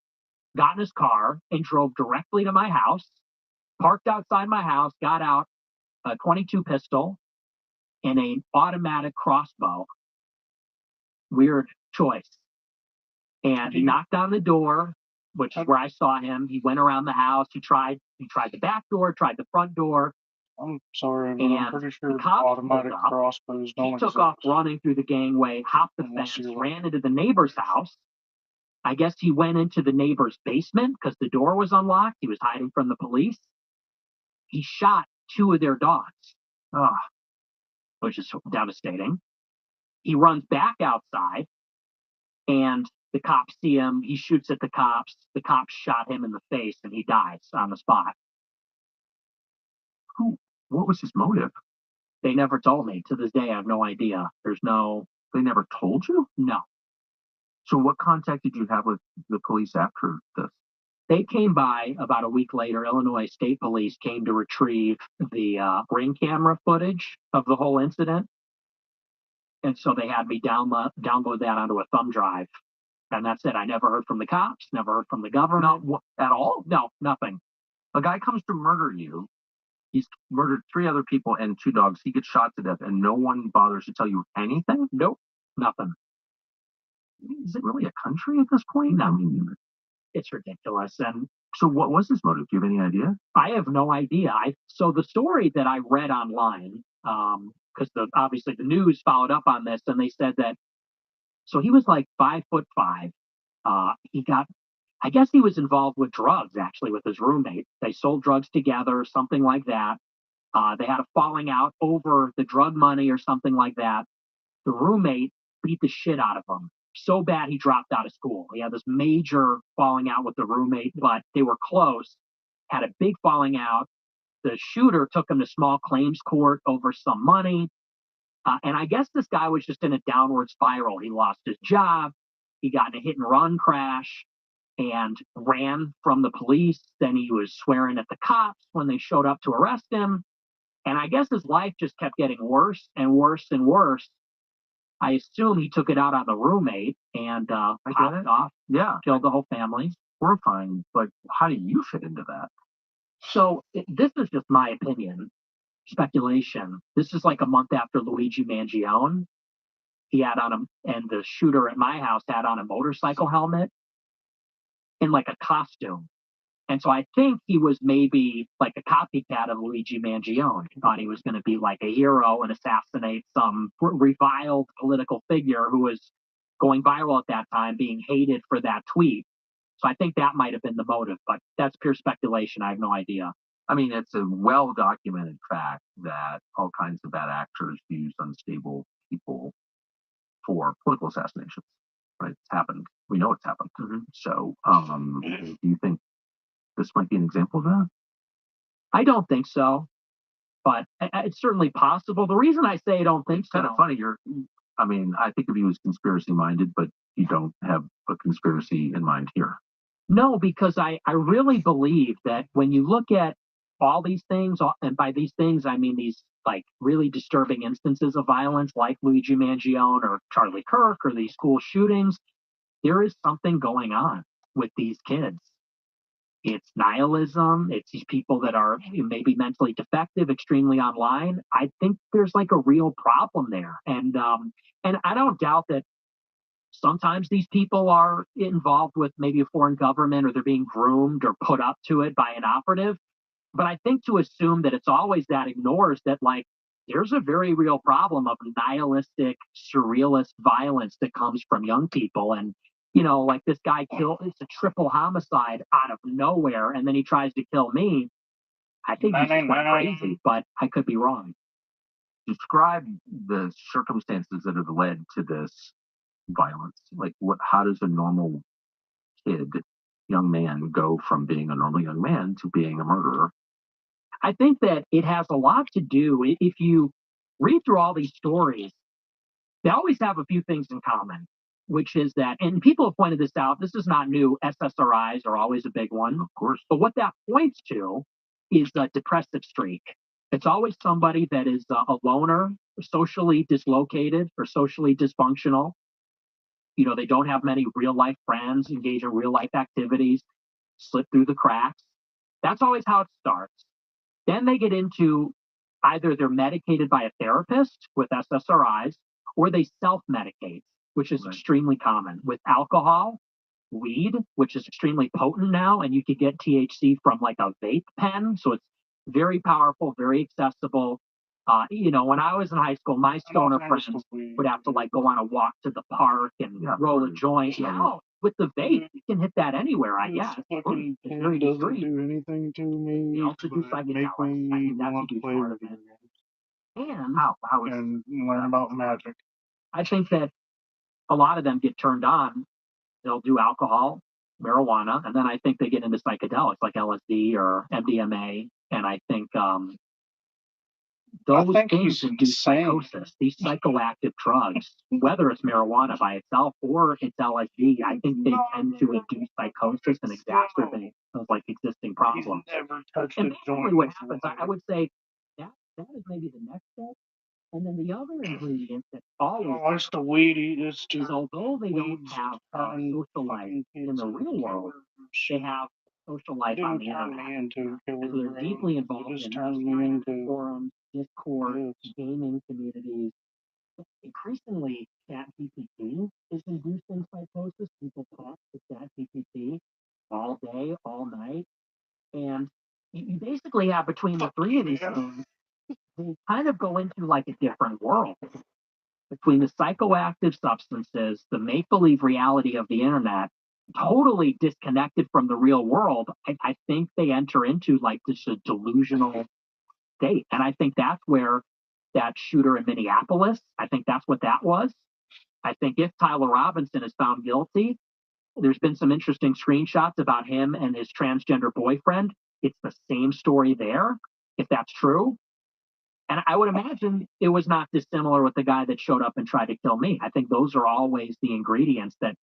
got in his car and drove directly to my house, parked outside my house, got out a .22 pistol and an automatic crossbow. Weird choice. And he knocked on the door, which is where I saw him. He went around the house. He tried the back door, tried the front door. I'm sorry, but I'm pretty sure the cops automatic pulled up. crossbows don't He took exist. off running through the gangway, hopped the Unless fence, you're ran into the neighbor's house. I guess he went into the neighbor's basement because the door was unlocked. He was hiding from the police. He shot 2 of their dogs, which is devastating. He runs back outside, and the cops see him. He shoots at the cops. The cops shot him in the face, and he dies on the spot. What was his motive? They never told me. To this day, I have no idea. They never told you? No. So what contact did you have with the police after this? They came by about a week later. Illinois State Police came to retrieve the ring camera footage of the whole incident. And so they had me download that onto a thumb drive. And that's it. I never heard from the cops, never heard from the government. At all? No, nothing. A guy comes to murder you. He's murdered 3 other people and 2 dogs. He gets shot to death, and no one bothers to tell you anything? Nope, nothing. Is it really a country at this point? No. I mean, it's ridiculous. And so what was his motive? Do you have any idea? I have no idea. So the story that I read online, because obviously the news followed up on this, and they said that, so he was like 5'5". I guess he was involved with drugs, actually, with his roommate. They sold drugs together, something like that. They had a falling out over the drug money or something like that. The roommate beat the shit out of him so bad he dropped out of school. He had this major falling out with the roommate, but they were close, had a big falling out. The shooter took him to small claims court over some money. And I guess this guy was just in a downward spiral. He lost his job. He got in a hit and run crash and ran from the police. Then he was swearing at the cops when they showed up to arrest him. And I guess his life just kept getting worse and worse and worse. I assume he took it out on the roommate and popped off. Yeah. Killed the whole family. Horrifying. But how do you fit into that? So this is just my opinion, speculation. This is like a month after Luigi Mangione. He had on and the shooter at my house had on a motorcycle helmet and like a costume. And so I think he was maybe like a copycat of Luigi Mangione. He thought he was going to be like a hero and assassinate some reviled political figure who was going viral at that time, being hated for that tweet. So I think that might have been the motive, but that's pure speculation. I have no idea. I mean, it's a well-documented fact that all kinds of bad actors use unstable people for political assassinations. Right? It's happened. We know it's happened. So, do you think this might be an example of that? I don't think so, but it's certainly possible. The reason I say I don't think It's kind of funny. I mean, I think of you as conspiracy-minded, but you don't have a conspiracy in mind here. No, because I really believe that when you look at all these things, and by these things, I mean these like really disturbing instances of violence like Luigi Mangione or Charlie Kirk or these school shootings, there is something going on with these kids. It's nihilism. It's these people that are maybe mentally defective, extremely online. I think there's like a real problem there. And I don't doubt that sometimes these people are involved with maybe a foreign government or they're being groomed or put up to it by an operative. But I think to assume that it's always that ignores that, like, there's a very real problem of nihilistic, surrealist violence that comes from young people. And, like this guy it's a triple homicide out of nowhere. And then he tries to kill me. I think he's just went crazy, but I could be wrong. Describe the circumstances that have led to this violence. Like, how does a normal young man, go from being a normal young man to being a murderer? I think that it has a lot to do, if you read through all these stories, they always have a few things in common, which is that, and people have pointed this out, this is not new, SSRIs are always a big one, of course, but what that points to is a depressive streak. It's always somebody that is a loner, socially dislocated, or socially dysfunctional. They don't have many real life friends, engage in real life activities, slip through the cracks. That's always how it starts. Then they get into either they're medicated by a therapist with SSRIs or they self-medicate, which is extremely common with alcohol, weed, which is extremely potent now, and you could get THC from like a vape pen. So it's very powerful, very accessible. When I was in high school, my stoner friends would have to like go on a walk to the park and roll a joint. With the vape, you can hit that anywhere, I guess. Fucking it doesn't do anything to me. They also do But make me want to play video games. And And learn about magic. I think that a lot of them get turned on. They'll do alcohol, marijuana, and then I think they get into psychedelics like LSD or MDMA. And I think those things induce psychosis. These psychoactive drugs, whether it's marijuana by itself or it's LSD, I think they tend to induce psychosis and exacerbate those like existing problems. And basically what happens, I would say that is maybe the next step. And then the other ingredient that always the weed is although they don't have social life in the real world, they have social life on the internet. So they're deeply involved in forums, Discord, gaming communities. Increasingly, ChatGPT is inducing psychosis. People talk to ChatGPT all day, all night. And you basically have between the three of these things, they kind of go into like a different world. Between the psychoactive substances, the make-believe reality of the internet, totally disconnected from the real world, I think they enter into like this delusional state. And I think that's where that shooter in Minneapolis, I think that's what that was. I think if Tyler Robinson is found guilty, there's been some interesting screenshots about him and his transgender boyfriend. It's the same story there, if that's true. And I would imagine it was not dissimilar with the guy that showed up and tried to kill me. I think those are always the ingredients that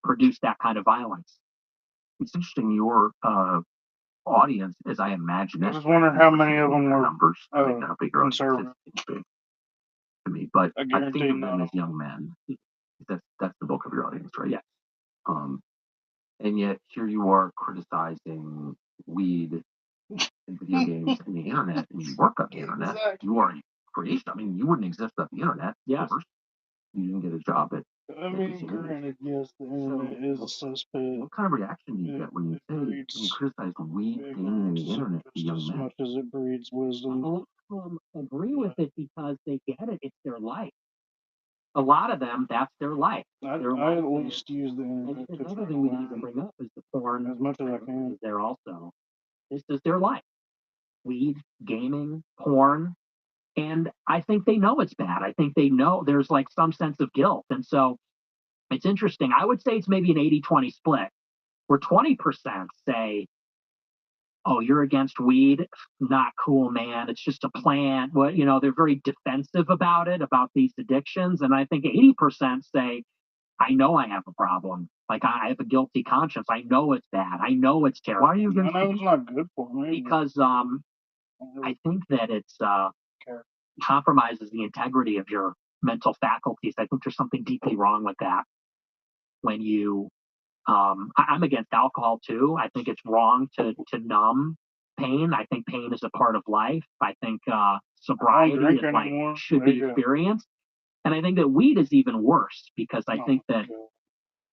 produce that kind of violence. It's interesting, your audience, as I imagine it. I was wondering how many of them were numbers. conservative. To me, but I think of them as young men. That's the bulk of your audience, right? Yeah. And yet here you are criticizing weed and video games and the internet, and you work on the internet. Exactly. You are a creation. I mean, you wouldn't exist without the internet. Yes. You didn't get a job at. I mean, granted, yes, the internet is a suspect. What kind of reaction do you get when you criticize weed, gaming, and the internet to young men? As much as it breeds wisdom. A lot of them agree with it because they get it. It's their life. a lot of them, that's their life. I at least use the internet to Another thing we need to bring up is the porn. as much as I can. Is there also. This is their life. Weed, gaming, porn. And I think they know it's bad. I think they know there's like some sense of guilt. And so it's interesting. I would say it's maybe an 80-20 split, where 20% say, oh, you're against weed? Not cool, man. It's just a plant. Well, they're very defensive about it, about these addictions. And I think 80% say, I know I have a problem. Like, I have a guilty conscience. I know it's bad. I know it's terrible. Why are you against it? I know it's not good for me. Because I think that it's compromises the integrity of your mental faculties. I think there's something deeply wrong with that. When you, I'm against alcohol too. I think it's wrong to numb pain. I think pain is a part of life. I think sobriety is like should be experienced. And I think that weed is even worse because I think that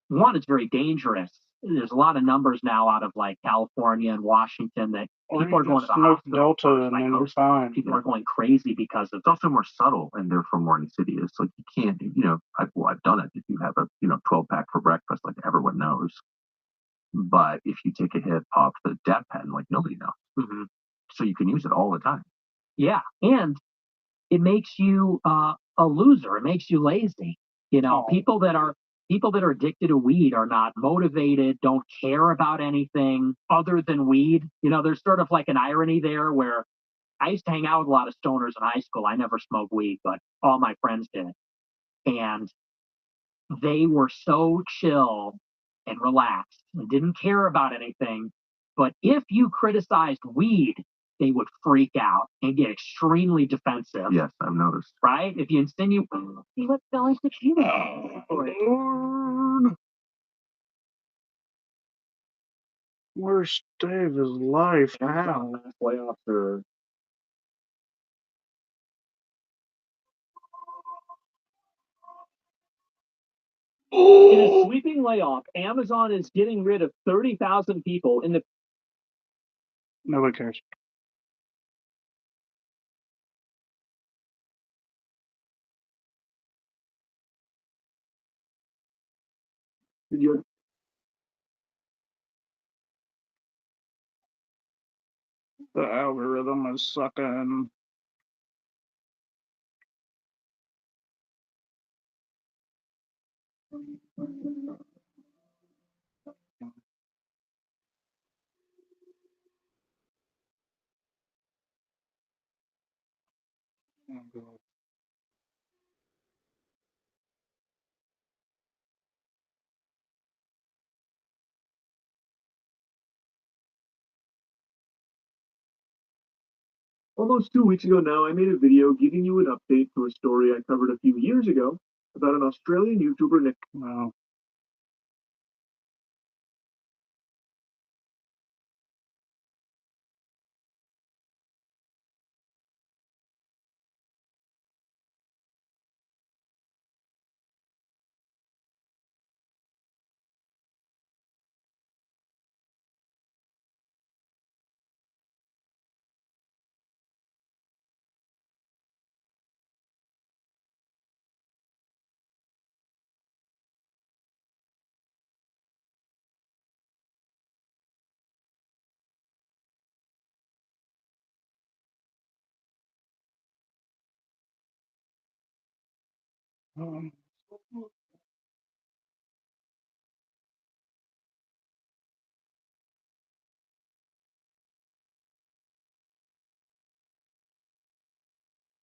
one, it's very dangerous. There's a lot of numbers now out of like California and Washington that people are going to the hospital. Delta and then you're fine. People are going crazy because of. It's also more subtle and therefore more insidious. Like you can't, I've done it. If you have a 12-pack for breakfast, like everyone knows. But if you take a hit off the dab pen, like nobody knows. Mm-hmm. So you can use it all the time. Yeah, and it makes you a loser. It makes you lazy. People that are addicted to weed are not motivated, don't care about anything other than weed. There's sort of like an irony there where I used to hang out with a lot of stoners in high school. I never smoked weed, but all my friends did. And they were so chill and relaxed and didn't care about anything. But if you criticized weed, they would freak out and get extremely defensive. Yes, I've noticed. Right? If you insinuate, see what fellas that you Worst day of his life. Wow. Playoffs are. In a sweeping layoff, Amazon is getting rid of 30,000 people in the. Nobody cares. The algorithm is sucking. Almost 2 weeks ago now, I made a video giving you an update to a story I covered a few years ago about an Australian YouTuber named. Wow.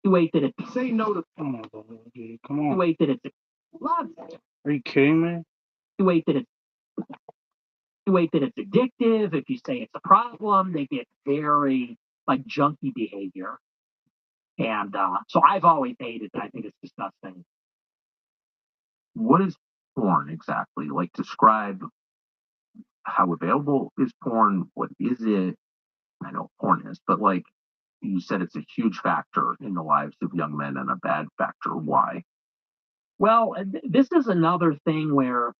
Wait that it Say no to. Oh my God, dude, come on. wait that it's love. Are you kidding me? Wait that it's addictive. If you say it's a problem, they get very like junkie behavior. And so I've always hated it. I think it's disgusting. What is porn exactly? Like, describe how available is porn? What is it? I know porn is, but like you said, it's a huge factor in the lives of young men and a bad factor. Why? Well, this is another thing where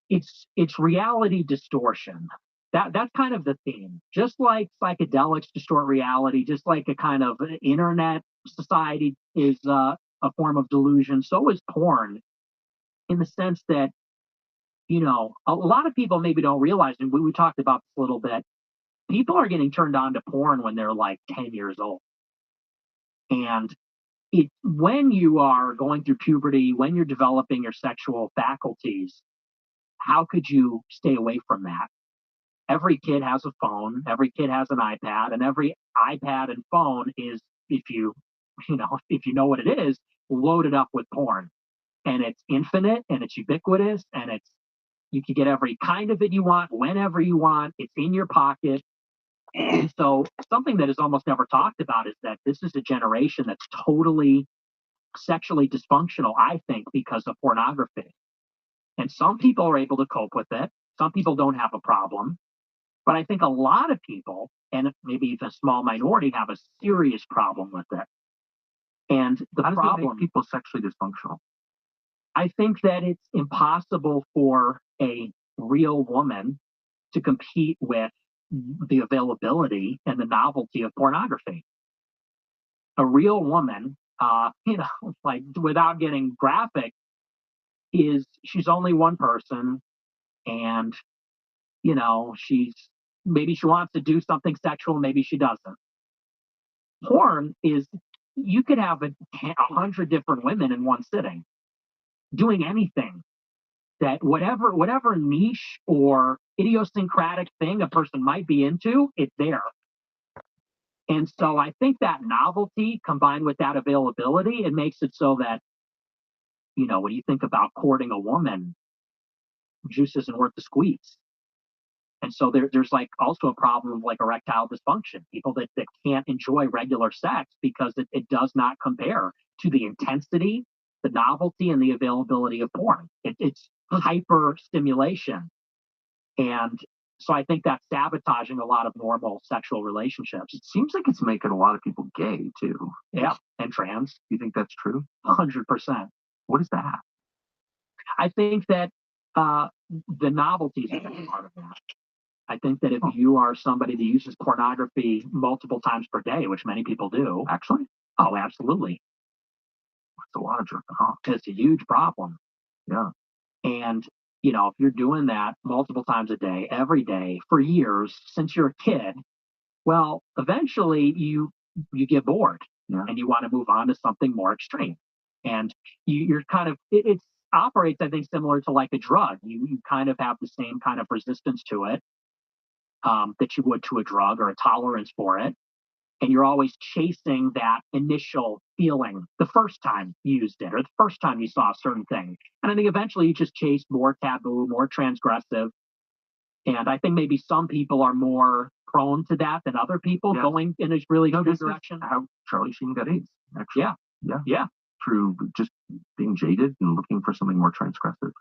it's reality distortion. That's kind of the theme. Just like psychedelics distort reality, just like a kind of internet society is a form of delusion. So is porn, in the sense that, a lot of people maybe don't realize, and we talked about this a little bit, people are getting turned on to porn when they're like 10 years old. And when you are going through puberty, when you're developing your sexual faculties, how could you stay away from that? Every kid has a phone, every kid has an iPad, and every iPad and phone is, if you know what it is, loaded up with porn. And it's infinite, and it's ubiquitous, and you can get every kind of it you want, whenever you want. It's in your pocket. And so something that is almost never talked about is that this is a generation that's totally sexually dysfunctional, I think, because of pornography. And some people are able to cope with it. Some people don't have a problem. But I think a lot of people, and maybe even a small minority, have a serious problem with it. And the How does problem, it make people sexually dysfunctional? I think that it's impossible for a real woman to compete with the availability and the novelty of pornography. A real woman, like, without getting graphic, she's only one person, and maybe she wants to do something sexual, maybe she doesn't. Porn is, you could have 100 different women in one sitting doing anything, that whatever niche or idiosyncratic thing a person might be into, it's there. And so I think that novelty combined with that availability, it makes it so that, when you think about courting a woman, juice isn't worth the squeeze. And so there's like also a problem of like erectile dysfunction, people that can't enjoy regular sex because it does not compare to the intensity, the novelty, and the availability of porn. It's hyper stimulation. And so I think that's sabotaging a lot of normal sexual relationships. It seems like it's making a lot of people gay too. Yeah, and trans. You think that's true? 100%. What is that? I think that the novelty is a big part of that. I think that if you are somebody that uses pornography multiple times per day, which many people do. Actually? Oh, absolutely. That's a lot of jerking off. It's a huge problem. Yeah. And, if you're doing that multiple times a day, every day, for years, since you're a kid, well, eventually you get bored, and you want to move on to something more extreme. And you're kind of, it operates, I think, similar to like a drug. You kind of have the same kind of resistance to it that you would to a drug, or a tolerance for it. And you're always chasing that initial feeling the first time you used it, or the first time you saw a certain thing. And I think eventually you just chase more taboo, more transgressive. And I think maybe some people are more prone to that than other people, going in a really good direction. How Charlie Sheen got AIDS, actually. Yeah. Through just being jaded and looking for something more transgressive.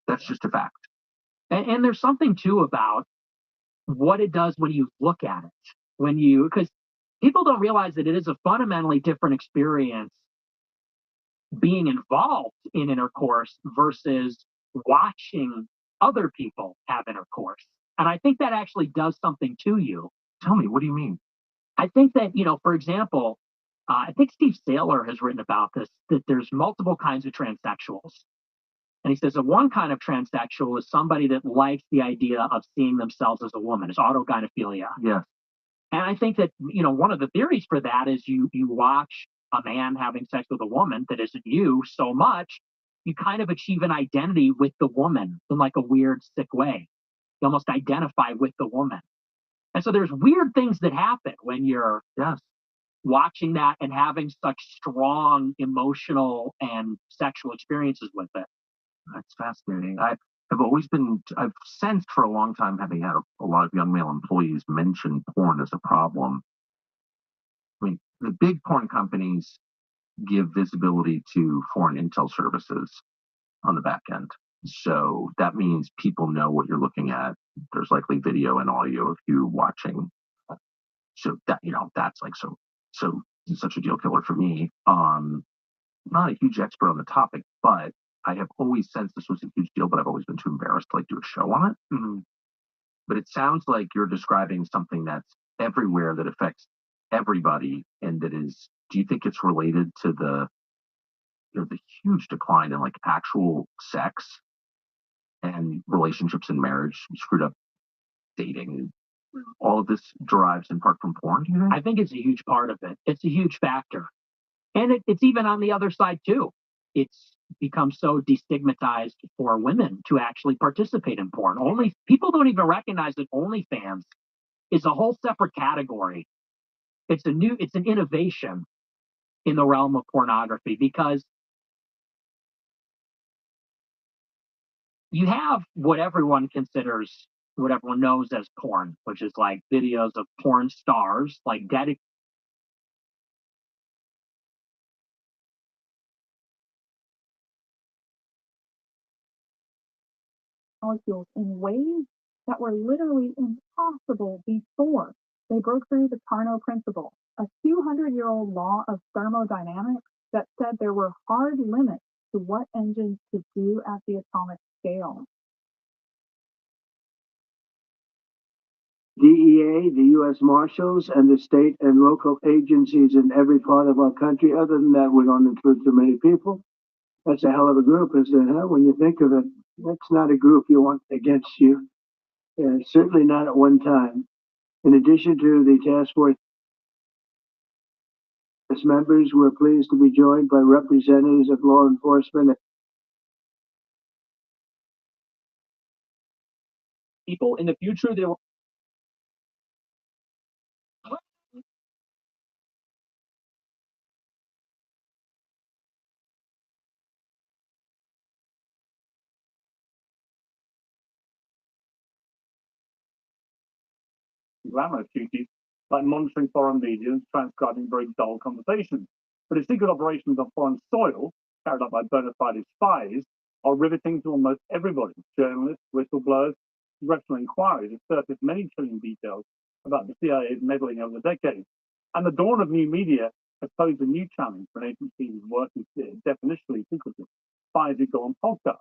That's just a fact. And there's something too about what it does when you look at it. Because people don't realize that it is a fundamentally different experience being involved in intercourse versus watching other people have intercourse. And I think that actually does something to you. Tell me, what do you mean? I think that, for example, I think Steve Saylor has written about this, that there's multiple kinds of transsexuals. And he says that one kind of transsexual is somebody that likes the idea of seeing themselves as a woman. It's autogynephilia. Yeah. And I think that, one of the theories for that is you watch a man having sex with a woman that isn't you so much, you kind of achieve an identity with the woman in like a weird, sick way. You almost identify with the woman. And so there's weird things that happen when you're watching that and having such strong emotional and sexual experiences with it. That's fascinating. I've sensed for a long time, having had a lot of young male employees mention porn as a problem. I mean, the big porn companies give visibility to foreign intel services on the back end. So that means people know what you're looking at. There's likely video and audio of you watching. So that, that's like so it's such a deal killer for me. I'm not a huge expert on the topic, but I have always sensed this was a huge deal, but I've always been too embarrassed to do a show on it. Mm-hmm. But it sounds like you're describing something that's everywhere, that affects everybody, and that is, do you think it's related to the there's a huge decline in like actual sex and relationships and marriage, screwed up dating. All of this derives in part from porn, do you think? I think it's a huge part of it. It's a huge factor. And it's even on the other side too. It's become so destigmatized for women to actually participate in porn. Only people don't even recognize that OnlyFans is a whole separate category. It's an innovation in the realm of pornography, because you have what everyone knows as porn, which is like videos of porn stars, like dedicated molecules in ways that were literally impossible before they broke through the Carnot principle, a 200-year-old law of thermodynamics that said there were hard limits to what engines could do at the atomic scale. DEA, the U.S. Marshals, and the state and local agencies in every part of our country. Other than that, we don't include too many people. That's a hell of a group, isn't it? Huh? When you think of it, that's not a group you want against you. Certainly not at one time. In addition to the task force members, we're pleased to be joined by representatives of law enforcement. people in the future. They will. Grammar duties like monitoring foreign media and transcribing very dull conversations. But if secret operations on foreign soil, carried out by bona fide spies, are riveting to almost everybody. Journalists, whistleblowers, congressional inquiries have surfaced many chilling details about the CIA's meddling over the decades. And the dawn of new media has posed a new challenge for an agency working definitionally secretive. Spies who go on podcasts.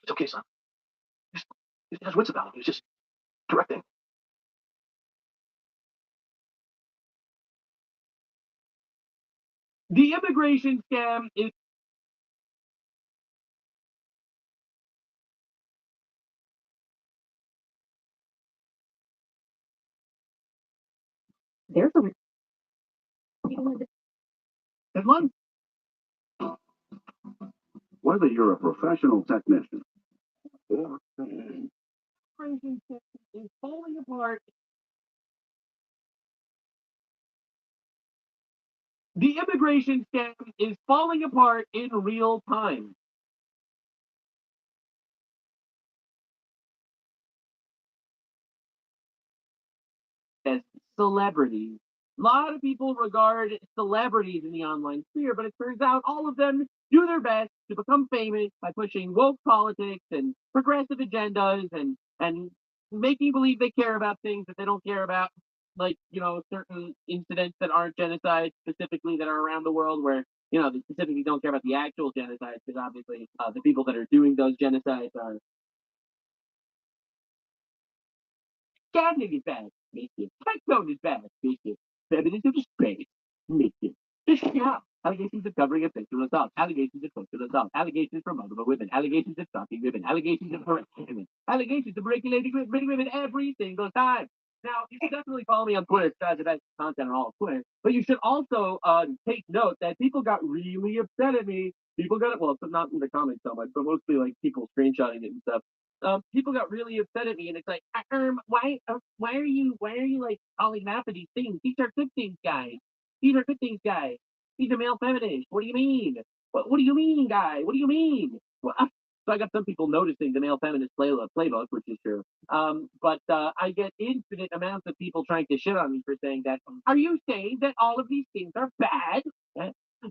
It's okay, son. He has wits about him. He's just directing. The immigration scam is. There's a Headline. Whether you're a professional technician or Immigration system is falling apart. The immigration scam is falling apart in real time. As celebrities, a lot of people regard celebrities in the online sphere, but it turns out all of them do their best to become famous by pushing woke politics and progressive agendas and making believe they care about things that they don't care about, like certain incidents that aren't genocide specifically that are around the world where they specifically don't care about the actual genocide, because obviously the people that are doing those genocides are. Gardening is bad, make it. Tectone is bad, make it. Feminism is space, make it. Just yeah. Allegations of covering of sexual assault, allegations of sexual assault, allegations from multiple women, allegations of stalking women, allegations of harassing women, allegations of regulating women every single time. Now, you can definitely follow me on Twitter, guys, about content on all of Twitter, but you should also take note that people got really upset at me. People got it, well, not in the comments so much, but mostly like people screenshotting it and stuff. People got really upset at me, and it's like, why are you like calling out for these things? These are good things, guys. These are good things, guys. These are male feminists. What do you mean? What do you mean, guy? What do you mean? Well, so I got some people noticing the male feminist playbook, which is true. But I get infinite amounts of people trying to shit on me for saying that. Are you saying that all of these things are bad?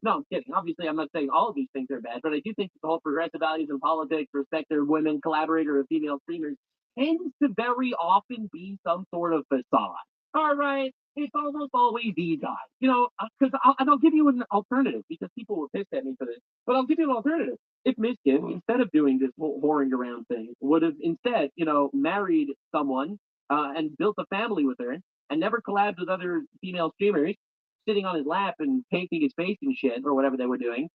No, I'm kidding. Obviously, I'm not saying all of these things are bad, but I do think the whole progressive values in politics, respect their women, collaborator of female streamers, tends to very often be some sort of facade. All right, it's almost always these guys, because I'll give you an alternative, because people were pissed at me for this, but I'll give you an alternative. if Mizkif, instead of doing this whole whoring around thing, would have instead, married someone and built a family with her and never collabed with other female streamers, sitting on his lap and painting his face and shit or whatever they were doing,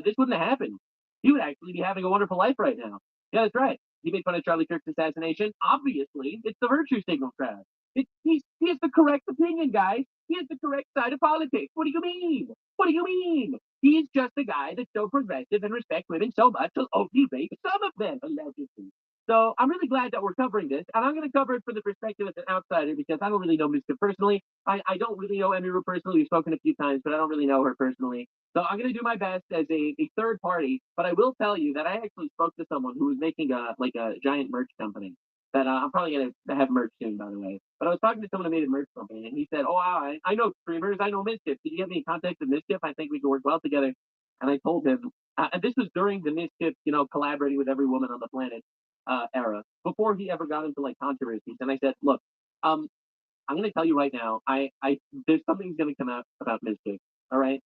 this wouldn't have happened. He would actually be having a wonderful life right now. Yeah, that's right. He made fun of Charlie Kirk's assassination. Obviously, it's the virtue signal crowd. He has the correct opinion, guys. He has the correct side of politics. What do you mean? What do you mean? He's just a guy that's so progressive and respects women so much he'll only rape some of them, allegedly. So I'm really glad that we're covering this, and I'm going to cover it from the perspective of an outsider because I don't really know Mizkif personally. I don't really know Emiru personally. We've spoken a few times, but I don't really know her personally. So I'm going to do my best as a third party, but I will tell you that I actually spoke to someone who was making a giant merch company. That I'm probably going to have merch soon, by the way. But I was talking to someone who made a merch company, and he said, "Oh, wow, I know streamers, I know Mizkif. Did you have any contact with Mizkif? I think we could work well together." And I told him, and this was during the Mizkif, collaborating with every woman on the planet era, before he ever got into controversies. And I said, "Look, I'm going to tell you right now, there's something's going to come out about Mizkif. All right,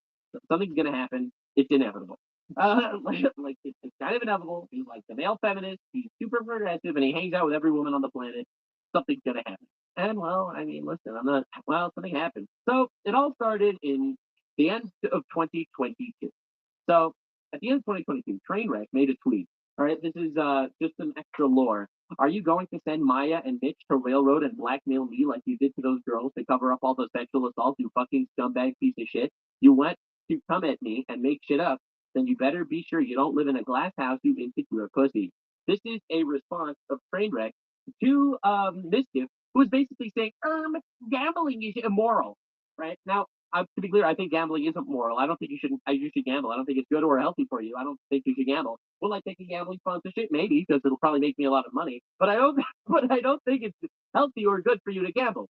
something's going to happen. It's inevitable." It's kind of inevitable. He's like the male feminist. He's super progressive, and he hangs out with every woman on the planet. Something's gonna happen. And well, I mean, listen, I'm not. Well, something happened. So it all started in the end of 2022. So at the end of 2022, Trainwreck made a tweet. All right, this is just some extra lore. Are you going to send Maya and Mitch to railroad and blackmail me like you did to those girls to cover up all the sexual assaults, you fucking scumbag piece of shit? You went to come at me and make shit up, then you better be sure you don't live in a glass house, you insecure pussy. This is a response of Trainwreck to Mizkif, who is basically saying, gambling is immoral. Right? Now, to be clear, I think gambling isn't moral. I don't think you should gamble. I don't think it's good or healthy for you. I don't think you should gamble. Will I take a gambling sponsorship? Maybe, because it'll probably make me a lot of money. But I don't think it's healthy or good for you to gamble.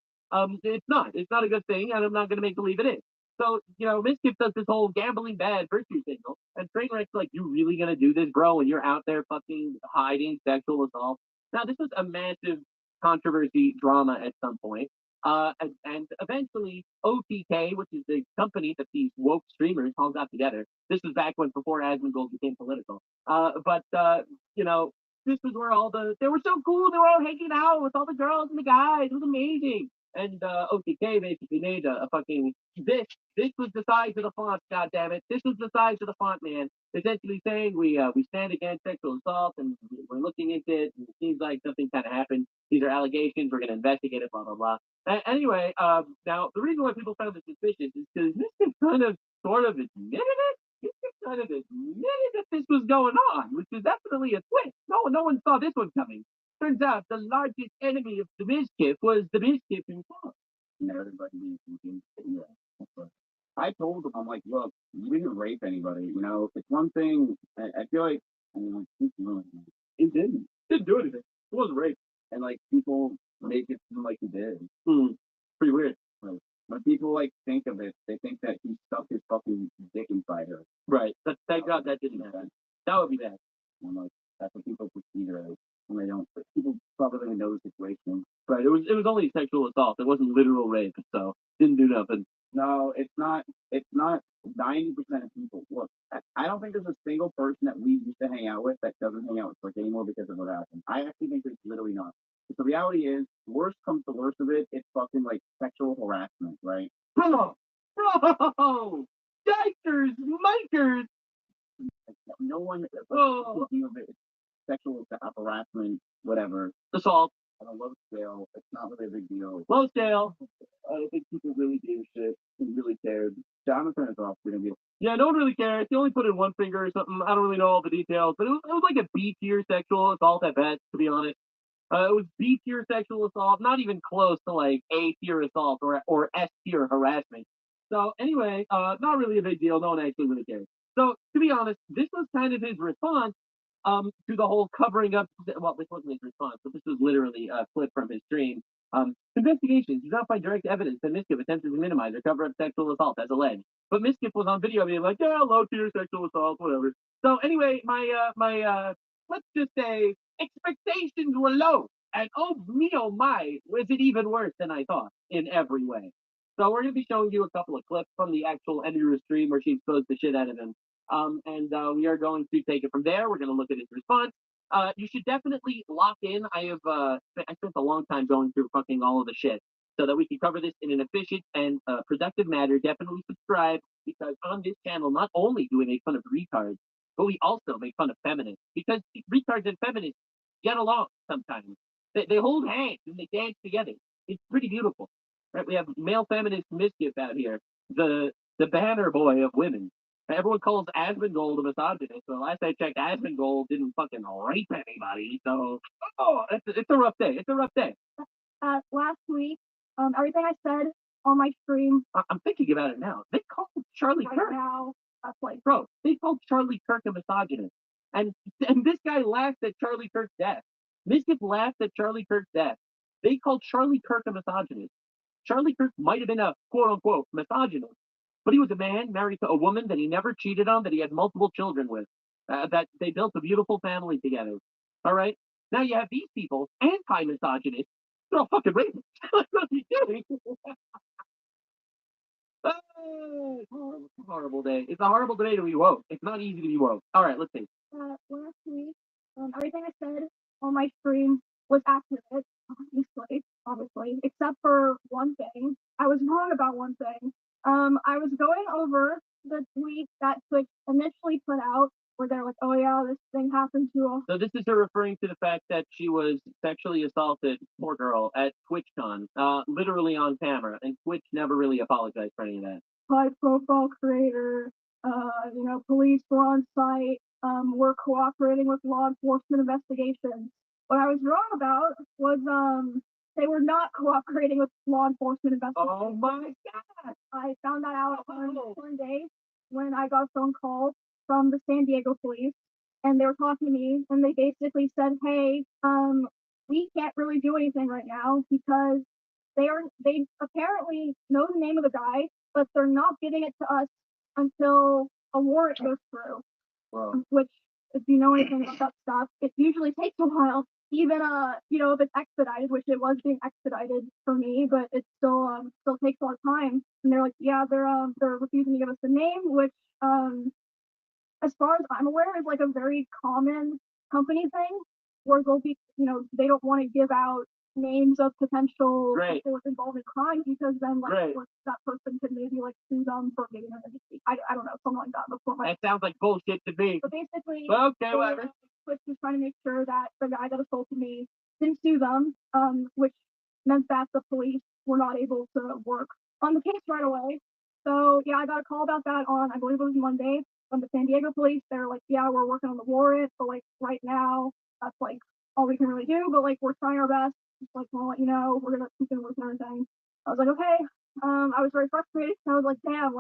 It's not. It's not a good thing, and I'm not going to make believe it is. So, Mizkif does this whole gambling bad virtue signal, and Trainwreck's like, you really gonna do this, bro? And you're out there fucking hiding sexual assault. Now, this was a massive controversy drama at some point. And eventually OTK, which is the company that these woke streamers all got together. This was back before Asmongold became political. This was where they were so cool. They were all hanging out with all the girls and the guys. It was amazing. And OTK basically made a fucking this. This was the size of the font. God damn it! This was the size of the font, man. Essentially saying we stand against sexual assault and we're looking into it. And it seems like something kind of happened. These are allegations. We're going to investigate it. Blah blah blah. Anyway, now the reason why people found it suspicious is because this is kind of sort of admitted it. This kind of admitted that this was going on, which is definitely a twist. No one saw this one coming. Turns out the largest enemy of the Mizkif was the Mizkif himself. And everybody being thinking, yeah. I told him, I'm like, look, you didn't rape anybody. It's one thing. I feel like, It didn't do anything. It wasn't rape. And people make it seem like he did. Pretty weird. Right. When people think of it, they think that he stuck his fucking dick inside her. Right. But thank God that didn't happen. That would be bad. I'm like, that's what people perceive it as. And they don't. People probably don't know the situation. Right. It was only sexual assault. It wasn't literal rape. So didn't do nothing. No, it's not. It's not 90% of people. Look, I don't think there's a single person that we used to hang out with that doesn't hang out with Slick anymore because of what happened. I actually think there's literally not. But the reality is, worst comes to worst of it, it's fucking sexual harassment, right? Bro! Yikers! Mikers! No one thinking of it. It's sexual harassment, whatever. Assault. On a low scale, it's not really a big deal. Low scale. I don't think people really give a shit and really cared. Jonathan is off going to be. Yeah, no one really cares. He only put in one finger or something. I don't really know all the details, but it was like a B tier sexual assault at best, to be honest. It was B tier sexual assault, not even close to A tier assault or S tier harassment. So anyway, not really a big deal. No one actually really cares. So to be honest, this was kind of his response to the whole covering up. Well, this wasn't his response, but this was literally a clip from his stream. Investigations do not find direct evidence that Mizkif attempted to minimize or cover up sexual assault as alleged. But Mizkif was on video being like, yeah, low tier sexual assault, whatever. So anyway, my let's just say expectations were low. And oh me, oh my, was it even worse than I thought in every way. So we're going to be showing you a couple of clips from the actual Emiru stream where she exposed the shit out of him. And we are going to take it from there. We're going to look at his response. You should definitely lock in. I spent a long time going through fucking all of the shit so that we can cover this in an efficient and productive manner. Definitely subscribe because on this channel, not only do we make fun of retards, but we also make fun of feminists because retards and feminists get along sometimes. They hold hands and they dance together. It's pretty beautiful. Right? We have male feminist Mizkif out here, the banner boy of women. Everyone calls Asmongold a misogynist. So last I checked, Asmongold didn't fucking rape anybody. So, it's a rough day. It's a rough day. Last week, everything I said on my stream. I'm thinking about it now. They called Charlie right Kirk. Now, that's like, bro, they called Charlie Kirk a misogynist. And this guy laughed at Charlie Kirk's death. Mizkif laughed at Charlie Kirk's death. They called Charlie Kirk a misogynist. Charlie Kirk might have been a quote unquote misogynist, but he was a man married to a woman that he never cheated on, that he had multiple children with, that they built a beautiful family together. All right? Now you have these people, anti-misogynists, they're all fucking rapists. What are you doing? It's a horrible day. It's a horrible day to be woke. It's not easy to be woke. All right, let's see. Last week, everything I said on my stream was accurate, obviously, except for one thing. I was wrong about one thing. I was going over the tweet that Twitch initially put out where they're like, oh yeah, this thing happened to us. So this is her referring to the fact that she was sexually assaulted, poor girl, at TwitchCon, literally on camera, and Twitch never really apologized for any of that. High profile creator, police were on site, were cooperating with law enforcement investigations. What I was wrong about was they were not cooperating with law enforcement investigations. Oh my God! I found that out on one day when I got a phone call from the San Diego police, and they were talking to me, and they basically said, hey, we can't really do anything right now because they apparently know the name of the guy, but they're not getting it to us until a warrant goes through. Wow. Which, if you know anything about that stuff, it usually takes a while. Even if it's expedited, which it was being expedited for me, but it still takes a lot of time. And they're like, yeah, they're refusing to give us the name, which as far as I'm aware, is like a very common company thing, where they'll be, they don't want to give out names of potential people involved in crime because then that person could maybe sue them for getting an industry. I don't know, something like that. That sounds like bullshit to me. But basically, okay, whatever. Twitch was trying to make sure that the guy that assaulted me didn't sue them, which meant that the police were not able to work on the case right away. So yeah, I got a call about that on, I believe it was Monday, from the San Diego police. They're like, yeah, we're working on the warrant, but right now, that's all we can really do. But we're trying our best. Just we'll let you know. We're gonna keep working on everything. I was like, okay. I was very frustrated. I was like, damn,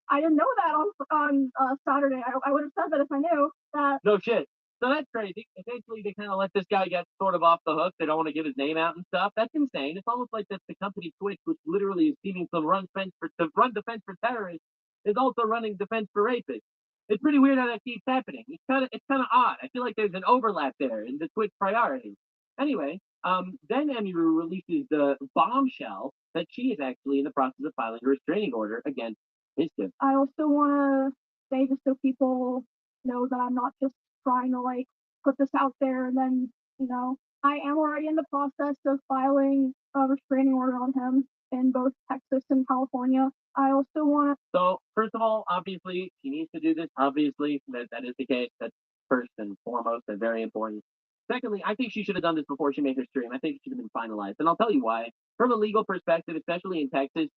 I didn't know that on Saturday. I would have said that if I knew that. No shit. So that's crazy. Essentially, they kind of let this guy get sort of off the hook. They don't want to give his name out and stuff. That's insane. It's almost like that the company Twitch, which literally is seeming to run defense for terrorists, is also running defense for rapists. It's pretty weird how that keeps happening. It's kind of odd. I feel like there's an overlap there in the Twitch priorities. Anyway, then Emiru releases the bombshell that she is actually in the process of filing a restraining order against Mizkif. I also want to say, just so people know, that I'm not just trying to put this out there and then, I am already in the process of filing a restraining order on him in both Texas and California. I also want to. So, first of all, obviously, she needs to do this. Obviously, that is the case. That's first and foremost and very important. Secondly, I think she should have done this before she made her stream. I think it should have been finalized. And I'll tell you why. From a legal perspective, especially in Texas,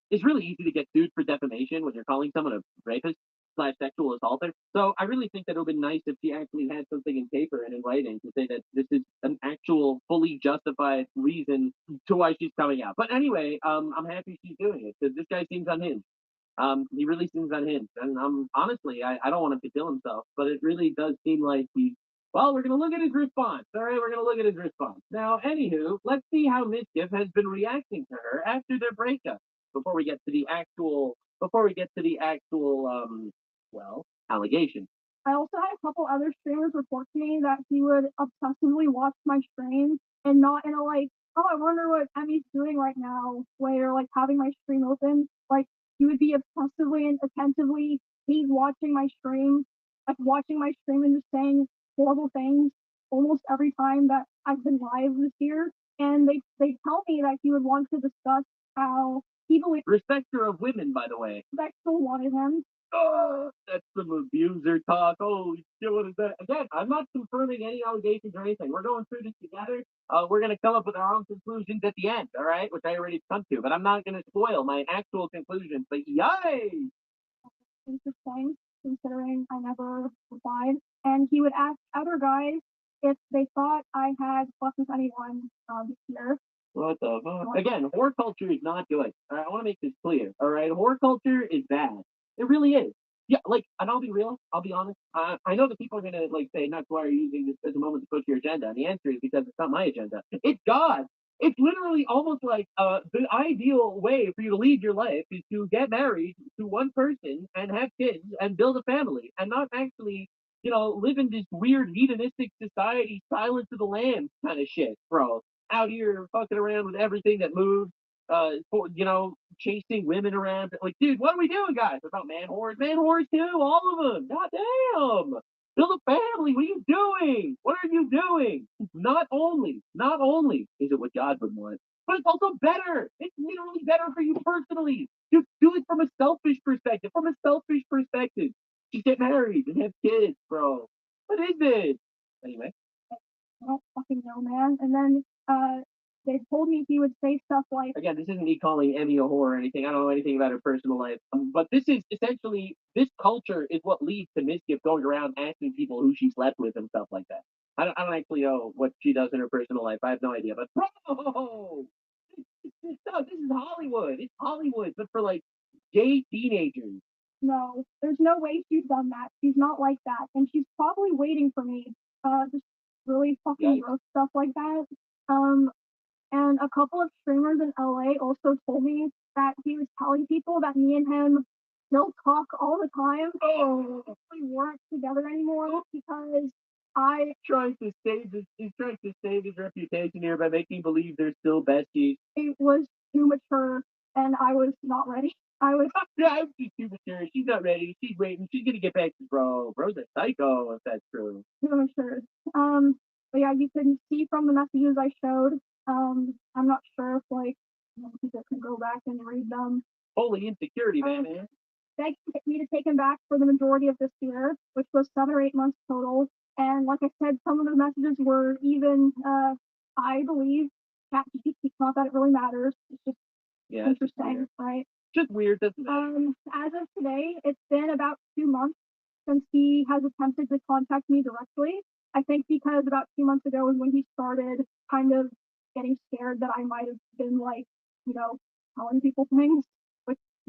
it's really easy to get sued for defamation when you're calling someone a rapist / sexual assaulter. So I really think that it would have been nice if she actually had something in paper and in writing to say that this is an actual, fully justified reason to why she's coming out. But anyway, I'm happy she's doing it because this guy seems unhinged. He really seems unhinged. And honestly, I don't want him to kill himself, but it really does seem like well, we're going to look at his response. All right, we're going to look at his response. Now, anywho, let's see how Mizkif has been reacting to her after their breakup before we get to the actual allegation. I also had a couple other streamers report to me that he would obsessively watch my streams and not in a oh, I wonder what Emmy's doing right now way, or having my stream open. He would be obsessively and attentively he's watching my stream, and just saying horrible things almost every time that I've been live this year. And they tell me that he would want to discuss how people with Respecter of women, by the way. sexual wanted him. Oh, that's some abuser talk. Holy shit, what is that? Again, I'm not confirming any allegations or anything. We're going through this together. We're going to come up with our own conclusions at the end, all right? Which I already come to, but I'm not going to spoil my actual conclusions. But yay! Interesting, considering I never replied. And he would ask other guys if they thought I had slept with anyone this year. What the fuck? Again, horror culture is not good. All right, I want to make this clear. All right, horror culture is bad. It really is. Yeah, like, and I'll be real. I'll be honest. I know that people are gonna like say, "Nuts, why are you using this as a moment to push your agenda?" And the answer is because it's not my agenda. It's God. It's literally almost like the ideal way for you to lead your life is to get married to one person and have kids and build a family, and not actually, live in this weird hedonistic society, Silence of the Lambs kind of shit, bro. Out here fucking around with everything that moves, chasing women around. Like, dude, what are we doing, guys? About man whores too, all of them. God damn. Build a family. What are you doing? What are you doing? Not only is it what God would want, but it's also better. It's literally better for you personally. Just do it from a selfish perspective. Just get married and have kids, bro. What is this? Anyway. I don't fucking know, man. And then they told me he would say stuff like, again, this isn't me calling Emmy a whore or anything. I don't know anything about her personal life. But this is essentially, this culture is what leads to Mizkif going around asking people who she slept with and stuff like that. I don't actually know what she does in her personal life. I have no idea. But bro, this is Hollywood. It's Hollywood, but for like gay teenagers. No, there's no way she's done that. She's not like that. And she's probably waiting for me. Just really fucking gross stuff like that. And a couple of streamers in LA also told me that he was telling people that me and him still talk all the time. Oh, we weren't together anymore because he's trying to save his reputation here by making believe they're still besties. It was too mature and I was not ready. I'm just too mature. She's not ready. She's waiting. She's gonna get back to bro. Bro's a psycho if that's true. Too mature. But yeah, you can see from the messages I showed. I'm not sure if people can go back and read them. Holy insecurity, man. Begged me to take him back for the majority of this year, which was 7 or 8 months total. And like I said, some of the messages were even, I believe, ChatGPT. Not that it really matters. It's just interesting, right? Just weird. As of today, it's been about 2 months since he has attempted to contact me directly. I think because about 2 months ago was when he started kind of getting scared that I might have been telling people things.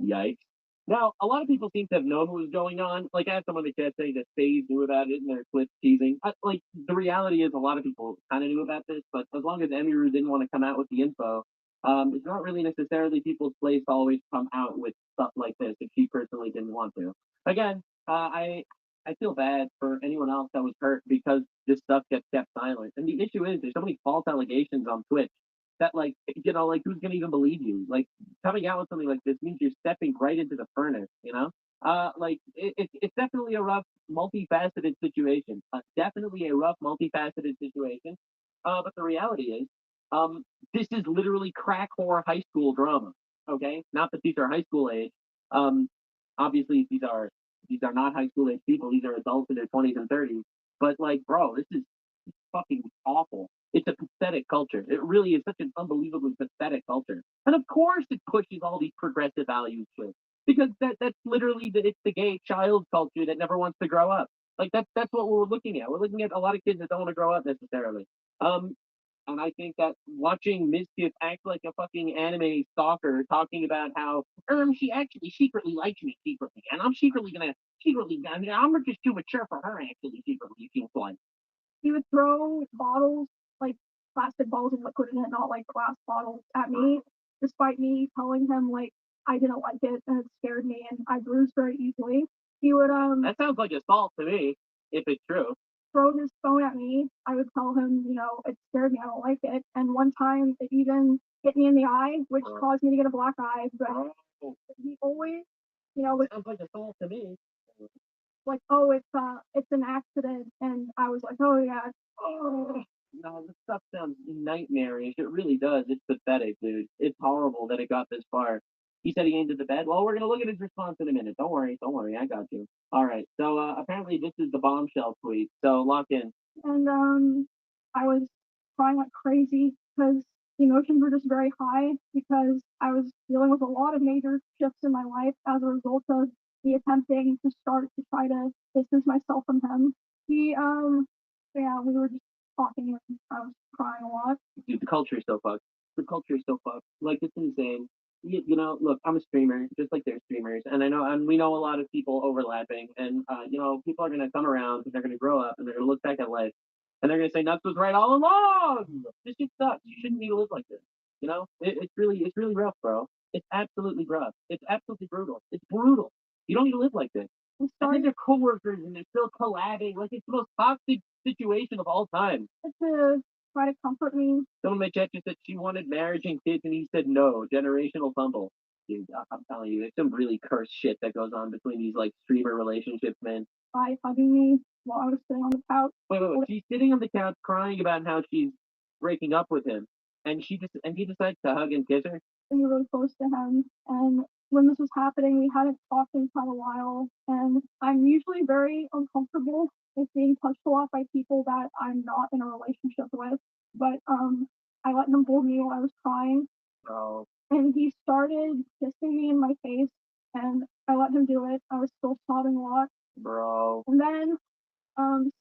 Yikes. Now, a lot of people seem to have known what was going on. Like, I have someone in the chat saying that FaZe knew about it and they're clip teasing. The reality is a lot of people kind of knew about this, but as long as Emiru didn't want to come out with the info, it's not really necessarily people's place to always come out with stuff like this if she personally didn't want to. Again, I feel bad for anyone else that was hurt because this stuff gets kept silent. And the issue is there's so many false allegations on Twitch that who's gonna even believe you? Like, coming out with something like this means you're stepping right into the furnace, it's definitely a rough, multifaceted situation. But the reality is, this is literally crack whore high school drama. Okay, not that these are high school age. Obviously these are not high school age people. These are adults in their 20s and 30s. But bro, this is fucking awful. It's a pathetic culture. It really is such an unbelievably pathetic culture. And of course it pushes all these progressive values to it. Because that's literally it's the gay child culture that never wants to grow up. That's what we're looking at. We're looking at a lot of kids that don't want to grow up necessarily. And I think that watching Mizkif act like a fucking anime stalker, talking about how she actually secretly likes me secretly, and I'm I'm just too mature for her actually secretly. It feels like he would throw bottles, like plastic bottles of liquid in it, not like glass bottles, at me, despite me telling him I didn't like it and it scared me and I bruised very easily. He would that sounds like assault to me, if it's true. Throw his phone at me. I would tell him, it scared me, I don't like it. And one time it even hit me in the eye, which caused me to get a black eye. But he always, sounds like assault to me. like, oh, it's an accident, and I was like, oh yeah, oh. No, this stuff sounds nightmarish. It really does. It's pathetic, dude. It's horrible that it got this far. He said he aimed at the bed. Well, we're gonna look at his response in a minute. Don't worry, I got you. All right. So apparently this is the bombshell tweet. So lock in. And I was crying like crazy because the emotions were just very high because I was dealing with a lot of major shifts in my life as a result of me attempting to start to try to distance myself from him. Yeah, we were just talking and I was crying a lot. Dude, the culture is so fucked. The culture is so fucked. Like it's insane. You know, look, I'm a streamer, just like they're streamers, and I know, and we know a lot of people overlapping, and you know, people are gonna come around, and they're gonna grow up, and they're gonna look back at life, and they're gonna say Nuts was right all along. This shit sucks. You shouldn't need to live like this. You know, it's really rough, bro. It's absolutely rough. It's absolutely brutal. It's brutal. You don't need to live like this. And then they're coworkers, and they're still collabing. Like it's the most toxic situation of all time. To try to comfort me. Someone in my chat just said she wanted marriage and kids, and he said no. Generational fumble. Dude, I'm telling you, there's some really cursed shit that goes on between these like streamer relationships, man. By hugging me while I was sitting on the couch. Wait. She's sitting on the couch crying about how she's breaking up with him, and he decides to hug and kiss her. And we were really close to him, and when this was happening, we hadn't talked in quite a while, and I'm usually very uncomfortable with being touched a lot by people that I'm not in a relationship with. But I let him hold me while I was crying. Oh. And he started kissing me in my face, and I let him do it. I was still sobbing a lot. Bro. And then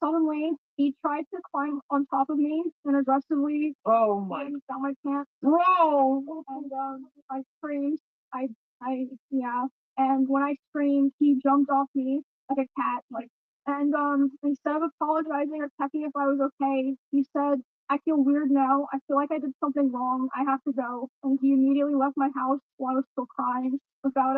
suddenly he tried to climb on top of me and aggressively down my pants. Bro. And I screamed. Yeah. And when I screamed, he jumped off me like a cat, like. And instead of apologizing or checking if I was okay, he said, I feel weird now. I feel like I did something wrong. I have to go. And he immediately left my house while I was still crying without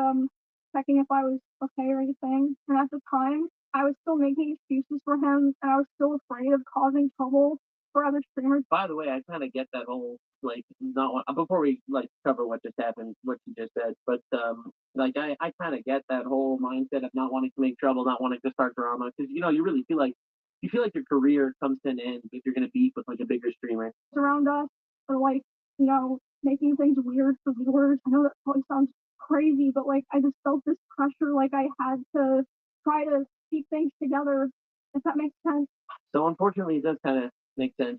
checking if I was okay or anything. And at the time, I was still making excuses for him, and I was still afraid of causing trouble for other streamers. By the way, I kind of get that whole like not before we like cover what just happened, what you just said, but like I kind of get that whole mindset of not wanting to make trouble, not wanting to start drama, because you know you really feel like your career comes to an end if you're gonna beef with like a bigger streamer around us, or like making things weird for viewers. I know that probably sounds crazy, but like I just felt this pressure, like I had to try to keep things together, if that makes sense. So unfortunately, it does kind of make sense.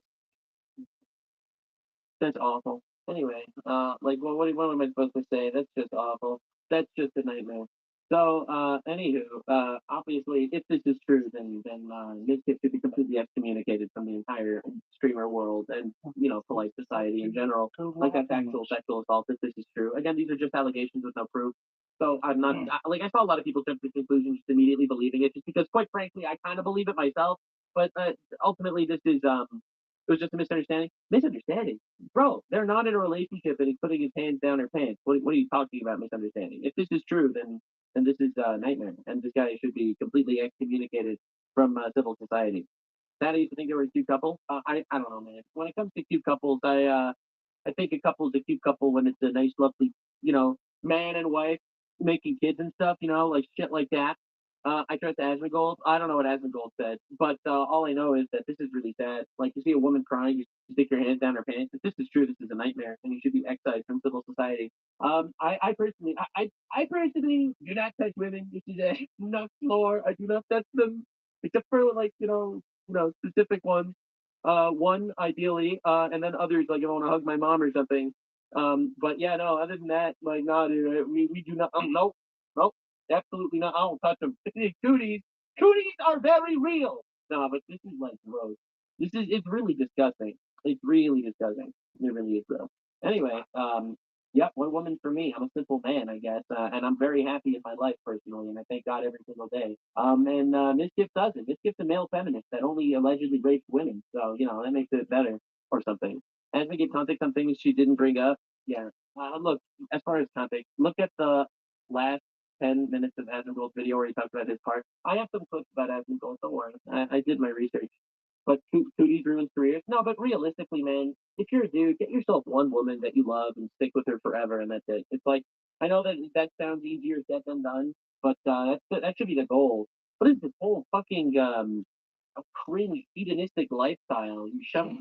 That's awful. Anyway, like, what am I supposed to say? That's just awful. That's just a nightmare. So, anywho, obviously, if this is true, then Mizkif should be completely excommunicated from the entire streamer world and, you know, polite society in general. Like, that's actual sexual assault, if this is true. Again, these are just allegations with no proof. So I'm not, I saw a lot of people jump to conclusions just immediately believing it, just because, quite frankly, I kind of believe it myself. But ultimately, this is, it was just a misunderstanding. Misunderstanding? Bro, they're not in a relationship and he's putting his hands down her pants. What are you talking about misunderstanding? If this is true, then this is a nightmare. And this guy should be completely excommunicated from civil society. That I used to think there were a cute couple. I don't know, man. When it comes to cute couples, I think a couple is a cute couple when it's a nice, lovely, you know, man and wife making kids and stuff, you know, like shit like that. I trust Asmongold. I don't know what Asmongold said, but all I know is that this is really sad. Like, you see a woman crying, you stick your hands down her pants. If this is true, this is a nightmare, and you should be excised from civil society. I personally do not touch women. This is a not floor. I do not touch them, except for like specific ones. One ideally, and then others like if I want to hug my mom or something. But yeah, no. Other than that, like, no, dude, we do not. Nope. Absolutely not. I don't touch them. Cooties. Cooties are very real. No, but this is like gross. It's really disgusting. It's really disgusting. It really is gross. Anyway, yep, one woman for me. I'm a simple man, I guess, and I'm very happy in my life personally, and I thank God every single day. And Mizkif doesn't. Mizkif's a male feminist that only allegedly raped women, so you know that makes it better or something. As we get context on things she didn't bring up, yeah. Look, as far as context, look at the last 10 minutes of Asmongold's video where he talks about his part. I have some clips about Asmongold, don't worry. I did my research. But Cooties ruins careers? No, but realistically, man, if you're a dude, get yourself one woman that you love and stick with her forever, and that's it. It's like, I know that sounds easier said than done, but that should be the goal. What is this whole fucking a cringe hedonistic lifestyle? You shove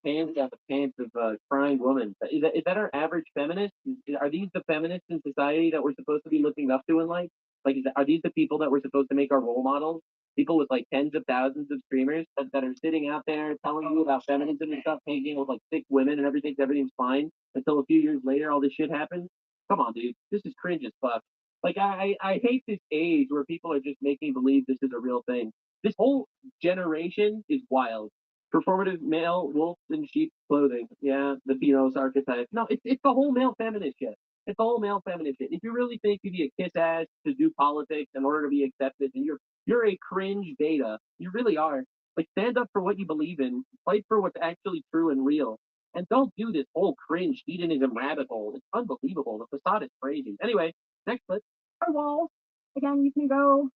pants down the pants of a crying woman. Is that our average feminist? Are these the feminists in society that we're supposed to be looking up to in life? Like, are these the people that we're supposed to make our role models? People with like tens of thousands of streamers that are sitting out there telling you about feminism and stuff, hanging with like sick women and everything's fine until a few years later all this shit happens. Come on, dude, this is cringe as fuck. Like I hate this age where people are just making believe this is a real thing. This whole generation is wild. Performative male wolves in sheep's clothing. Yeah, the Beatles archetype. No, it's the whole male feminist shit. It's the whole male feminist shit. If you really think you need a kiss ass to do politics in order to be accepted, and you're a cringe beta, you really are. Like, stand up for what you believe in, fight for what's actually true and real, and don't do this whole cringe hedonism rabbit hole. It's unbelievable. The facade is crazy. Anyway, next clip. Our walls. Again, you can go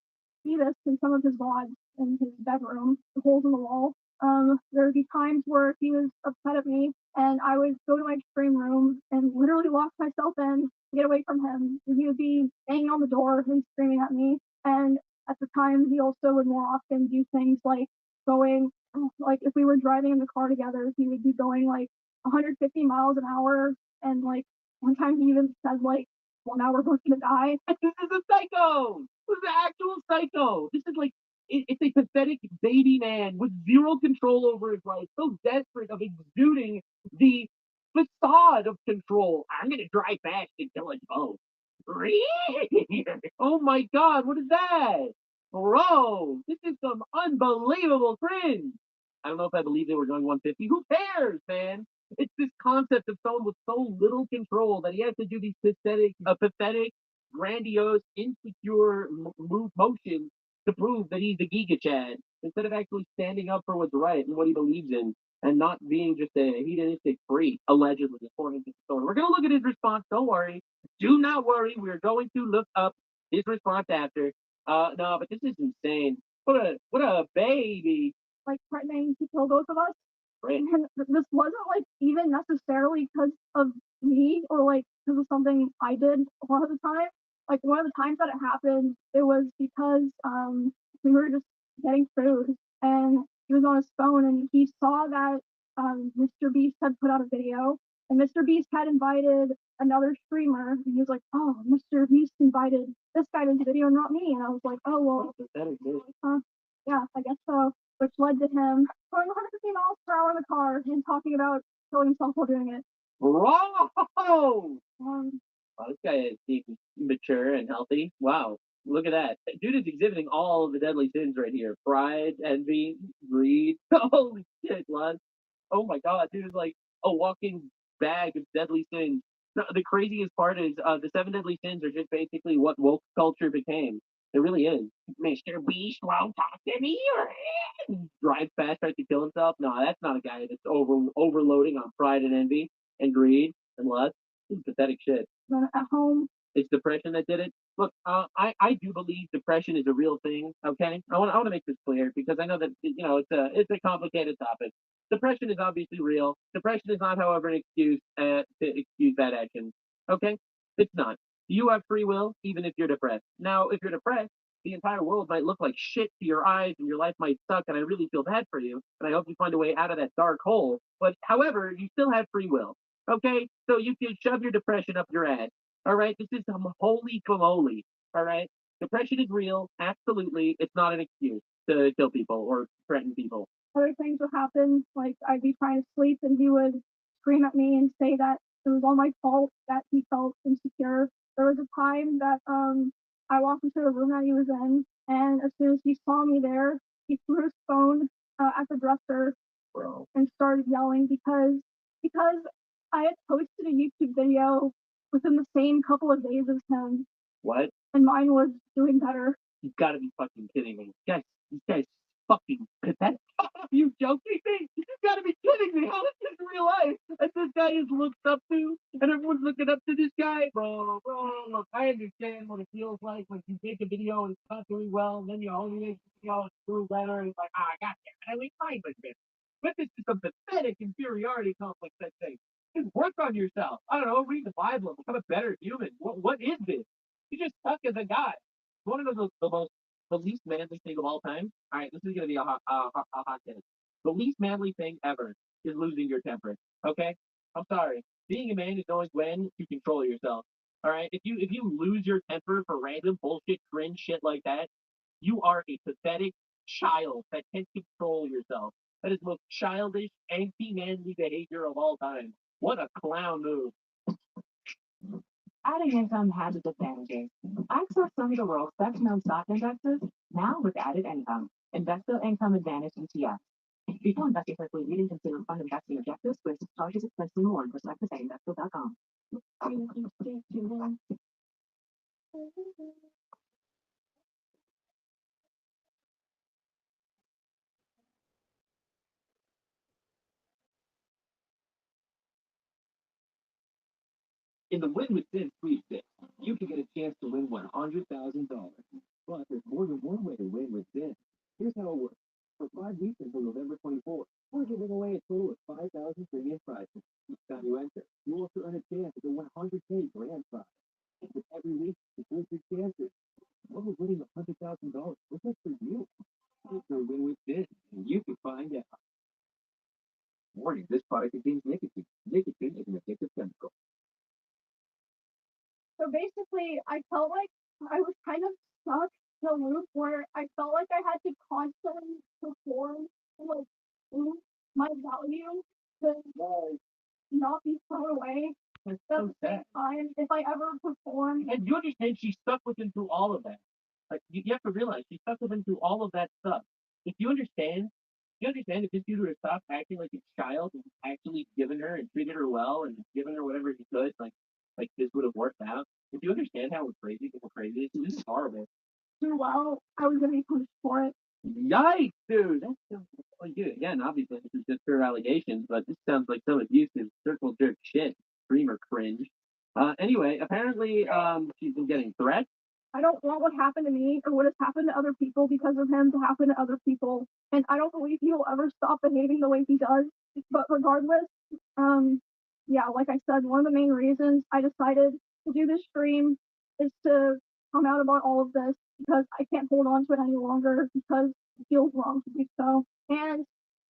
see this in some of his vlogs in his bedroom, the holes in the wall. There would be times where he was upset at me, and I would go to my extreme room and literally lock myself in to get away from him. And he would be banging on the door and screaming at me. And at the time, he also would more often do things like going, like if we were driving in the car together, he would be going like 150 miles an hour. And like one time he even said like, well, now we're both gonna die. This is a psycho. This is an actual psycho. This is like it's a pathetic baby man with zero control over his life, so desperate of exuding the facade of control. I'm gonna drive fast and kill us both. Oh my god, what is that? Bro, this is some unbelievable cringe. I don't know if I believe they were going 150. Who cares, man? It's this concept of someone with so little control that he has to do these pathetic, grandiose, insecure motions to prove that he's a Giga Chad instead of actually standing up for what's right and what he believes in and not being just a hedonistic freak, allegedly, according to the story. We're going to look at his response. Don't worry. Do not worry. We're going to look up his response after. No, but this is insane. What a baby. Like threatening to kill both of us. Right. And this wasn't like even necessarily because of me or like because of something I did a lot of the time. Like one of the times that it happened, it was because we were just getting food and he was on his phone and he saw that Mr. Beast had put out a video and Mr. Beast had invited another streamer and he was like, oh, Mr. Beast invited this guy to the video, not me. And I was like, oh well, yeah, I guess so. Which led to him going 150 miles per hour in the car and talking about killing himself while doing it. Bro! Wow, this guy is mature and healthy. Wow, look at that. Dude is exhibiting all of the deadly sins right here. Pride, envy, greed. Holy shit, lad. Oh my god, dude is like a walking bag of deadly sins. The craziest part is the seven deadly sins are just basically what woke culture became. It really is. Mr. Beast won't talk to me. Drives fast, tries to kill himself. No, that's not a guy that's overloading on pride and envy and greed and lust. This is pathetic shit. Then at home, it's depression that did it. Look, I do believe depression is a real thing. Okay, I want to make this clear because I know that it's a complicated topic. Depression is obviously real. Depression is not, however, an excuse to excuse bad actions. Okay, it's not. You have free will, even if you're depressed. Now, if you're depressed, the entire world might look like shit to your eyes and your life might suck, and I really feel bad for you, and I hope you find a way out of that dark hole. But, however, you still have free will. Okay? So you can shove your depression up your ass. All right? This is some holy camole. All right? Depression is real. Absolutely. It's not an excuse to kill people or threaten people. Other things would happen, like I'd be trying to sleep and he would scream at me and say that it was all my fault that he felt insecure. There was a time that I walked into the room that he was in, and as soon as he saw me there, he threw his phone at the dresser and started yelling because I had posted a YouTube video within the same couple of days as him. What? And mine was doing better. You gotta be fucking kidding me. This guy's fucking pathetic. Are you joking me? You gotta be kidding me. How is this real life? And this guy is looked up to, and everyone's looking up to this guy. Bro, look, I understand what it feels like when you make a video and it's not doing well, and then you only make a video and it's doing better, and it's like, I got that. I was fine with this. But this is a pathetic inferiority complex, I think. Just work on yourself. I don't know, read the Bible, become a better human. What is this? You just suck as a guy. One of the most The least manly thing of all time. All right, this is gonna be a hot take. The least manly thing ever is losing your temper. Okay, I'm sorry. Being a man is knowing when to control yourself. All right, if you lose your temper for random bullshit, cringe shit like that, you are a pathetic child that can't control yourself. That is the most childish, anti-manly behavior of all time. What a clown move. Adding income has its advantages. Access some of the world's best known stock indexes now with added income. Investor Income Advantage ETF. Before investing quickly, read and consider fund investing objectives, risks, charges, expenses, and more. Prospectus at investor.com. In the Win with Sin sweepstakes, you can get a chance to win $100,000. But there's more than one way to win with Sin. Here's how it works. For 5 weeks until November 24th, we're giving away a total of 5,000 premium prizes. Each time you enter, you also earn a chance at the 100K grand prize. With every week, it's worth your chances. What would winning $100,000 look like for you? It's a Win with Sin, and you can find out. Warning, this product contains nicotine. Nicotine is an addictive chemical. So basically, I felt like I was kind of stuck in a loop where I felt like I had to constantly perform and like prove my value to not be thrown away. That's At so the sad. same time, if I ever perform, And you understand she's stuck with him through all of that. Like you have to realize she's stuck with him through all of that stuff. If you understand if this dude would have stopped acting like a child and actually given her and treated her well and given her whatever he could, like this would have worked out. If you understand how crazy it is, this is horrible. do well, I was gonna be punished for it. Yikes, dude. That's so like, dude, again, obviously this is just pure allegations, but this sounds like some abusive circle jerk shit. Screamer cringe. Anyway, apparently she's been getting threats. I don't want what happened to me or what has happened to other people because of him to happen to other people. And I don't believe he will ever stop behaving the way he does. But regardless, yeah, like I said, one of the main reasons I decided to do this stream is to come out about all of this because I can't hold on to it any longer because it feels wrong to do so. And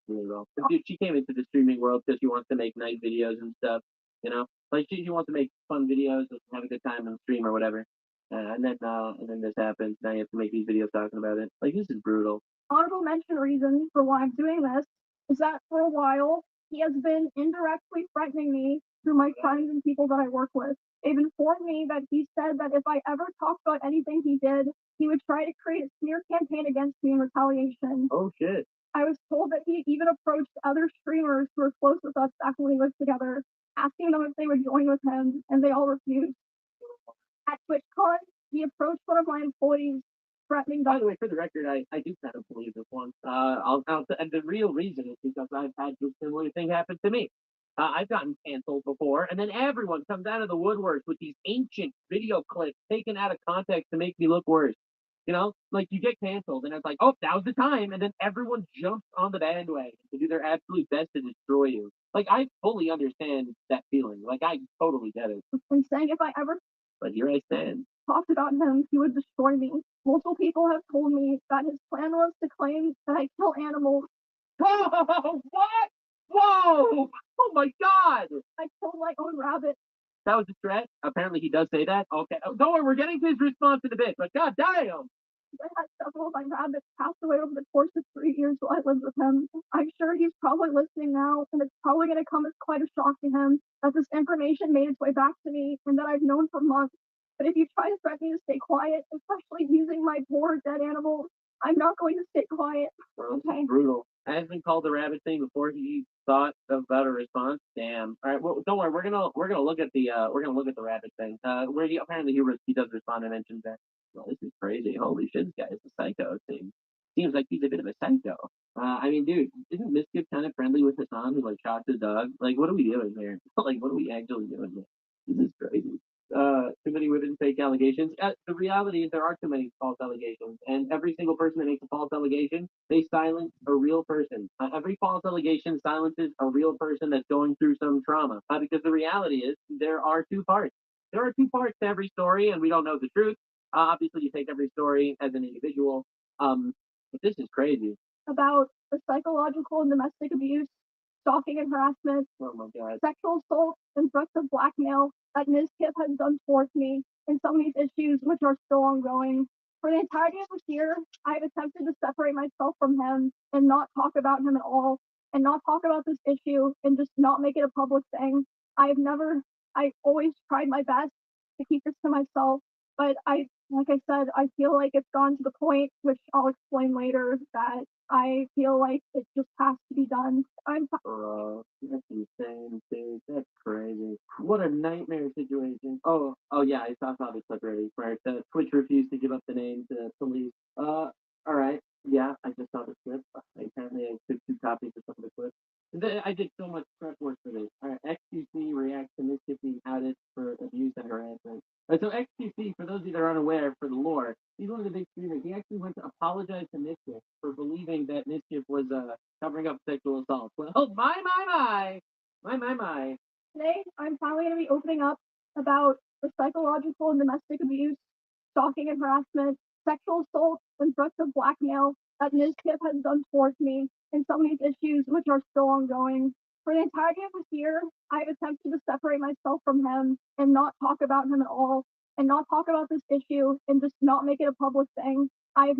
Really well. Dude, she came into the streaming world because she wants to make nice videos and stuff, you know? Like she wants to make fun videos and have a good time on the stream or whatever. And then this happens. Now you have to make these videos talking about it. Like this is brutal. Honorable mention reason for why I'm doing this is that for a while he has been indirectly threatening me through my friends and people that I work with. They've informed me that he said that if I ever talked about anything he did, he would try to create a smear campaign against me in retaliation. Oh shit. I was told that he even approached other streamers who were close with us back when we lived together, asking them if they would join with him, and they all refused. At TwitchCon, he approached one of my employees, threatening By them. the way, for the record, I do kind of believe this one. And the real reason is because I've had this similar thing happen to me. I've gotten canceled before, and then everyone comes out of the woodworks with these ancient video clips taken out of context to make me look worse. You know, like you get canceled, and it's like, oh, now's the time, and then everyone jumps on the bandwagon to do their absolute best to destroy you. Like I fully understand that feeling. Like I totally get it. And saying if I ever But here I stand. talked about him, he would destroy me. Multiple people have told me that his plan was to claim that I kill animals. Whoa! What? Whoa! Oh my God! I killed my own rabbit. That was a threat. Apparently, he does say that. Okay. Oh, don't worry, we're getting to his response in a bit. But God damn! I had several of my rabbits pass away over the course of 3 years while I lived with him. I'm sure he's probably listening now, and it's probably going to come as quite a shock to him that this information made its way back to me and that I've known for months. But if you try to threaten me to stay quiet, especially using my poor dead animals, I'm not going to stay quiet. Bro, Okay. brutal. I have been called the rabbit thing before he thought about a response. Damn. All right. Well, don't worry. We're gonna look at the rabbit thing. Where apparently he does respond and mentions that. Well, this is crazy. Holy shit, this guy is a psycho. It seems like he's a bit of a psycho. I mean, dude, isn't Mizkif kind of friendly with Hassan who like shot the dog? Like, what are we doing here? Like, what are we actually doing here? This is crazy. Too many women fake allegations. The reality is there are too many false allegations, and every single person that makes a false allegation, they silence a real person. Every false allegation silences a real person that's going through some trauma. Because the reality is there are two parts. There are two parts to every story, and we don't know the truth. Obviously, you take every story as an individual. But this is crazy. About the psychological and domestic abuse, stalking and harassment, Oh my God. sexual assault, and threats of blackmail that Mizkif has done towards me, and some of these issues which are still ongoing. For the entirety of this year, I have attempted to separate myself from him and not talk about him at all, and not talk about this issue and just not make it a public thing. I always tried my best to keep this to myself, but like I said, I feel like it's gone to the point, which I'll explain later, that I feel like it just has to be done. Bro, that's insane, dude. That's crazy. What a nightmare situation. Oh yeah, I saw this clip already. Right, Twitch refused to give up the name to police. All right. Yeah, I just saw this clip. Apparently, I took 2 copies of some of the clips. I did so much prep work for this. All right, XQC reacts to Mizkif being outed for abuse and harassment. So XQC, for those of you that are unaware, for the lore, he's one of the big streamers. He actually went to apologize to Mizkif for believing that Mizkif was covering up sexual assault. Well, oh my. Today, I'm finally going to be opening up about the psychological and domestic abuse, stalking and harassment, sexual assault, and threats of blackmail that Mizkif has done towards me, and some of these issues which are still ongoing. For the entirety of this year, I've attempted to separate myself from him and not talk about him at all, and not talk about this issue and just not make it a public thing. I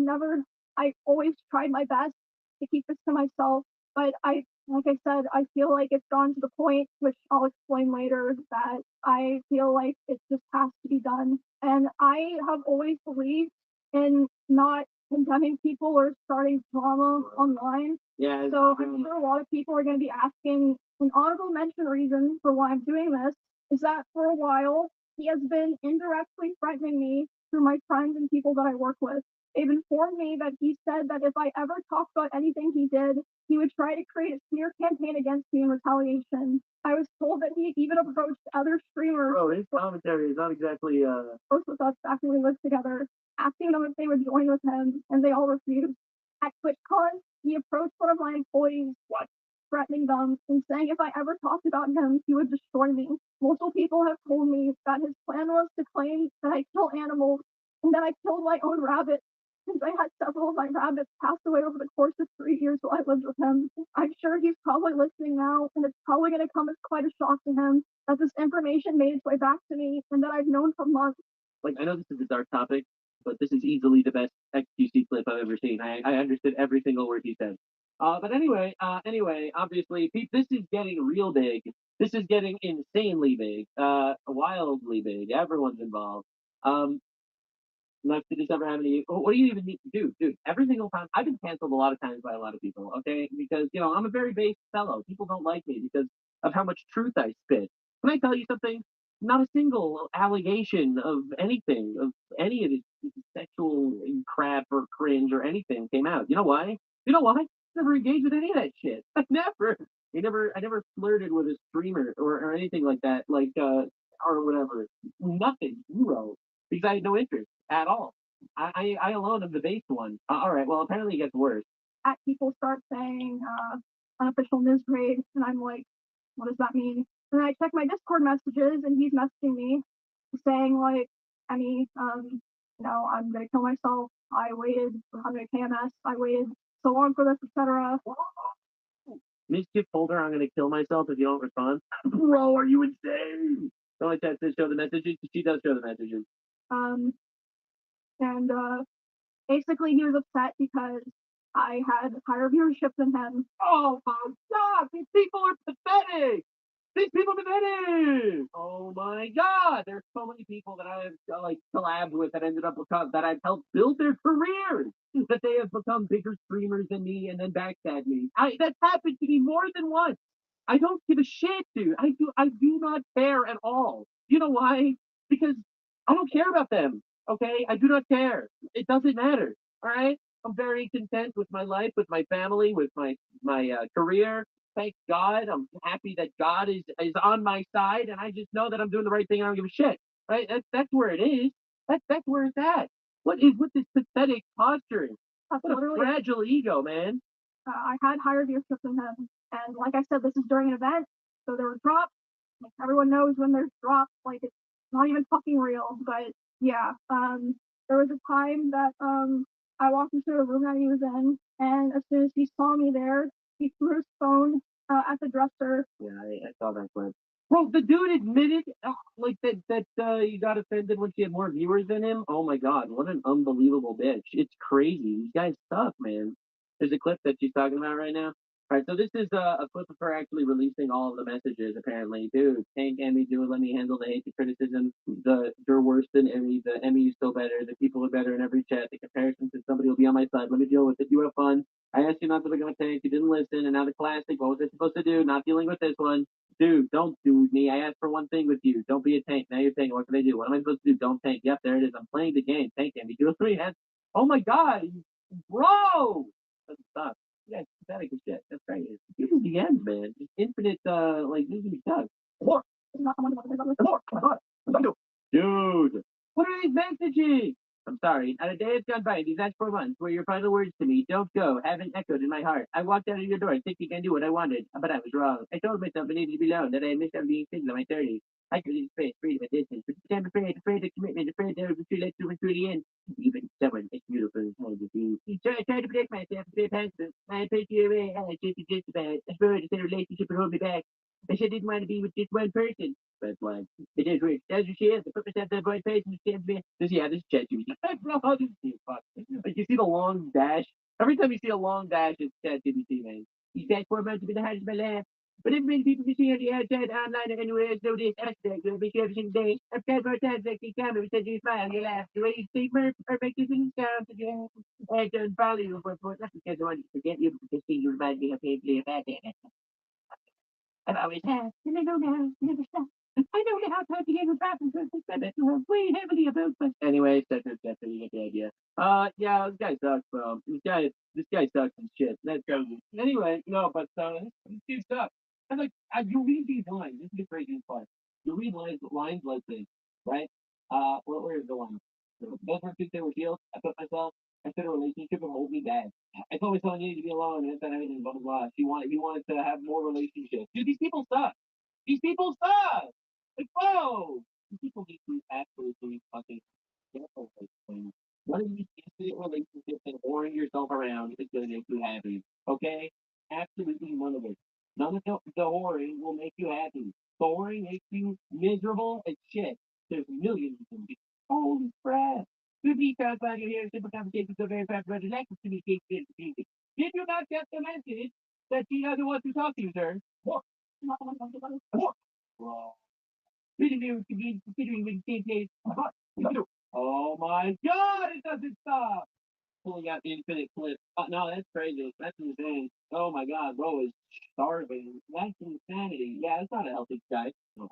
always tried my best to keep this to myself, but like I said, I feel like it's gone to the point, which I'll explain later, that I feel like it just has to be done. And I have always believed in not condemning people or starting drama online. Yeah. So I'm sure a lot of people are going to be asking an honorable mention reason for why I'm doing this is that for a while, he has been indirectly threatening me through my friends and people that I work with. They've informed me that he said that if I ever talked about anything he did, he would try to create a smear campaign against me in retaliation. I was told that he even approached other streamers. Bro, his commentary is not exactly Both with us after we lived together, asking them if they would join with him, and they all refused. At TwitchCon, he approached one of my employees, threatening them and saying if I ever talked about him, he would destroy me. Multiple people have told me that his plan was to claim that I kill animals and that I killed my own rabbit, since I had several of my rabbits pass away over the course of 3 years while I lived with him. I'm sure he's probably listening now, and it's probably going to come as quite a shock to him that this information made its way back to me and that I've known for months. Like, I know this is a dark topic, but this is easily the best XQC clip I've ever seen. I understood every single word he said. But anyway, obviously, this is getting real big. This is getting insanely big, wildly big. Everyone's involved. Like, did this ever happen to you? What do you even need to do? Dude, every single time, I've been canceled a lot of times by a lot of people, okay? Because, I'm a very base fellow. People don't like me because of how much truth I spit. Can I tell you something? Not a single allegation of anything, of any of this sexual crap or cringe or anything came out. You know why? Never engaged with any of that shit. I never flirted with a streamer or anything like that, or whatever. Nothing, zero, because I had no interest at all. I alone am the base one. All right, well, apparently it gets worse. People start saying unofficial news grade, and I'm like, what does that mean? And I check my Discord messages, and he's messaging me saying like, Emmy, I'm gonna kill myself. I waited for 100 KMS. I waited so long for this, etc. Mizkif told her I'm gonna kill myself if you don't respond. Bro, are you insane? Don't like that to show the messages. She does show the messages. And basically he was upset because I had higher viewership than him. Oh my God, these people are pathetic. Oh my God, there's so many people that I have collabed with that ended up that I've helped build their careers, that they have become bigger streamers than me and then backstab me. That's happened to me more than once. I don't give a shit, dude. I do not care at all. You know why? Because I don't care about them. Okay, I do not care. It doesn't matter. All right, I'm very content with my life, with my family, with my career. Thank God. I'm happy that God is on my side, and I just know that I'm doing the right thing. And I don't give a shit. Right? That's where it is. That's where it's at. What is with this pathetic posturing? What a fragile ego, man. I had higher viewership than him, and like I said, this is during an event, so there were drops. Like, everyone knows when there's drops, like it's not even fucking real. But yeah, There was a time that I walked into a room that he was in, and as soon as he saw me there, he threw his phone at the dresser. Yeah, I saw that clip. Well, the dude admitted, like that you got offended when she had more viewers than him. Oh my God, what an unbelievable bitch! It's crazy. These guys suck, man. There's a clip that she's talking about right now. All right, so this is a clip of her actually releasing all of the messages. Apparently, dude, thank Emmy, do let me handle the hate, the criticism. You're worse than Emmy. The Emmy is still better. The people are better in every chat. The comparison to somebody will be on my side. Let me deal with it. You have fun. I asked you not to look at my tank. You didn't listen, and now the classic. What was I supposed to do? Not dealing with this one. Dude, don't do me. I asked for one thing with you. Don't be a tank. Now you're tank. What can I do? What am I supposed to do? Don't tank. Yep, there it is. I'm playing the game. Tank him. You do a three hands. Oh my God, bro! Doesn't stop. Yeah, it's pathetic as shit. That's right. Give him the end, man. Just infinite, like, this is stuff. More. More. Oh my God. Dude, what are these messages? I'm sorry. Not a day has gone by these last 4 months where your final words to me, don't go, haven't echoed in my heart. I walked out of your door thinking I knew what I wanted, but I was wrong. I told myself I needed to be alone, that I had missed out on being single in my 30s. I could leave space, freedom, and distance, but I'm afraid of commitment, afraid that it was too late to win through the end. Even someone as beautiful as I would be. I tried to protect myself, stay passive. I pushed you away, I just about. I suppose I said a relationship would hold me back. I said I didn't want to be with just one person. But like, it is weird. As you see it, I put myself in the right place and it stands me. This, yeah, this is ChatGPT. This is fuck. Like, you see the long dash. Every time you see a long dash, it's ChatGPT, man. These past 4 months have been the hardest of my life. But if many people can see on the outside, online, or anywhere else, know this aspect will make you every single day. I've tried more times like you come and said you smile, you laugh. The way you speak, perfect, is in sound. I don't follow you for not because I want to forget you, but because you remind me of painfully about it. I've always have, and I know now, never stop. I know how to get with bathroom because way heavily about but anyway, that's you get the idea. Yeah, this guy sucks, bro. This guy sucks and shit. Let's go. Anyway, no, but this dude sucks. And like you read these lines, this is the craziest part. You read lines like this, right? Where is the one? Those were two they were healed. I put myself I said a relationship would hold me back. I told myself I needed to be alone and instead everything, blah blah blah. He wanted to have more relationships. Dude, these people suck. These people suck. Like, whoa! These people need to absolutely fucking careful with things. One of these intimate relationships and whoring yourself around is gonna make you happy. Okay? Absolutely none of it. None of the whoring will make you happy. The whoring makes you miserable as shit. There's millions of them. Holy crap. Good details about your here, simple conversations so very fast, but relax to communication. Did you not get the message that she doesn't want to talk to you, sir? What? What? Wrong. Didn't you to be considering with the same place? What? Oh my God! It doesn't stop. Pulling out the infinite clip. No, that's crazy. That's insane. Oh my God, bro is starving. That's insanity. Yeah, it's not a healthy guy. Oh,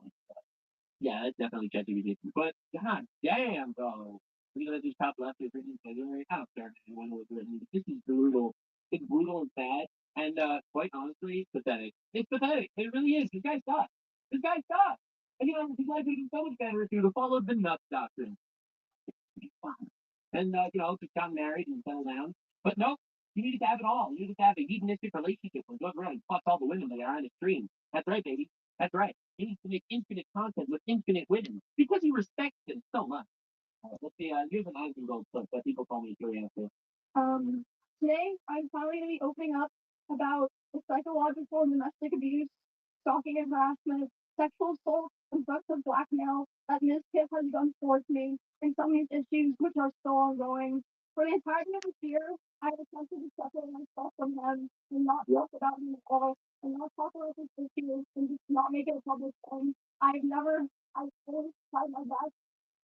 yeah, that's definitely ChatGPT. But god damn, bro. Look at this top left is written in February. I don't care when it was written. This is brutal. It's brutal and sad. And quite honestly, pathetic. It's pathetic. It really is. This guy sucks. This guy sucks. And you know, his life would be so much better if he would have followed the nuts doctrine. And you know, just got married and settled down. But no, you need to have it all. You need to have a hedonistic relationship where you go around and fuck all the women that are on the stream. That's right, baby. That's right. He needs to make infinite content with infinite women because he respects them so much. Let's see. Here's an Ivan Gold clip that people call me curious. Today I'm finally going to be opening up about the psychological and domestic abuse, stalking and harassment, sexual assault, and threats of blackmail that Mizkif has done towards me, and some of these issues which are still ongoing. For the entirety of this year, I have attempted to separate myself from them and not talk about them at all, and not talk about this issue, and just not make it a public thing. I've always tried my best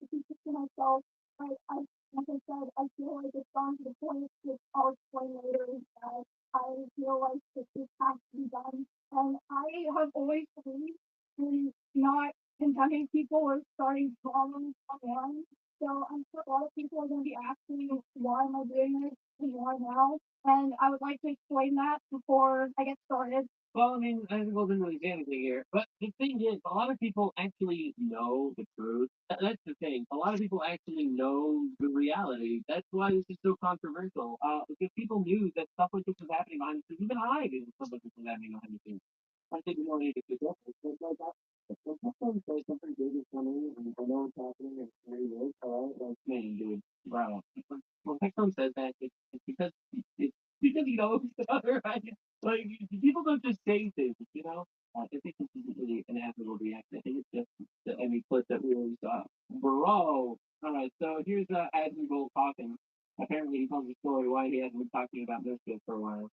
to keep it to myself. Like I said, I feel like it's gone to the point which I'll explain later that I feel like this has to be done. And I have always believed in not condemning people or starting problems online. So I'm sure a lot of people are going to be asking why am I doing this and why now? And I would like to explain that before I get started. Well, I mean, I think we'll do really say anything here. But the thing is, a lot of people actually know the truth. That's the thing. A lot of people actually know the reality. That's why this is so controversial. Because people knew that stuff like this was happening behind the scenes. Even I knew stuff like this was happening behind the scenes. I think we don't need to get up. It's like that. Something big is coming, and I know it's happening. It's very good. All right, like, man, dude. Wow. Well, my son says that it's because he knows, right? Like people don't just say things, you know. I think this isn't really an admirable reaction. I think it's just the Emmy clip that we always bro. All right, so here's admirable talking. Apparently, he tells a story why he hasn't been talking about this shit for a while.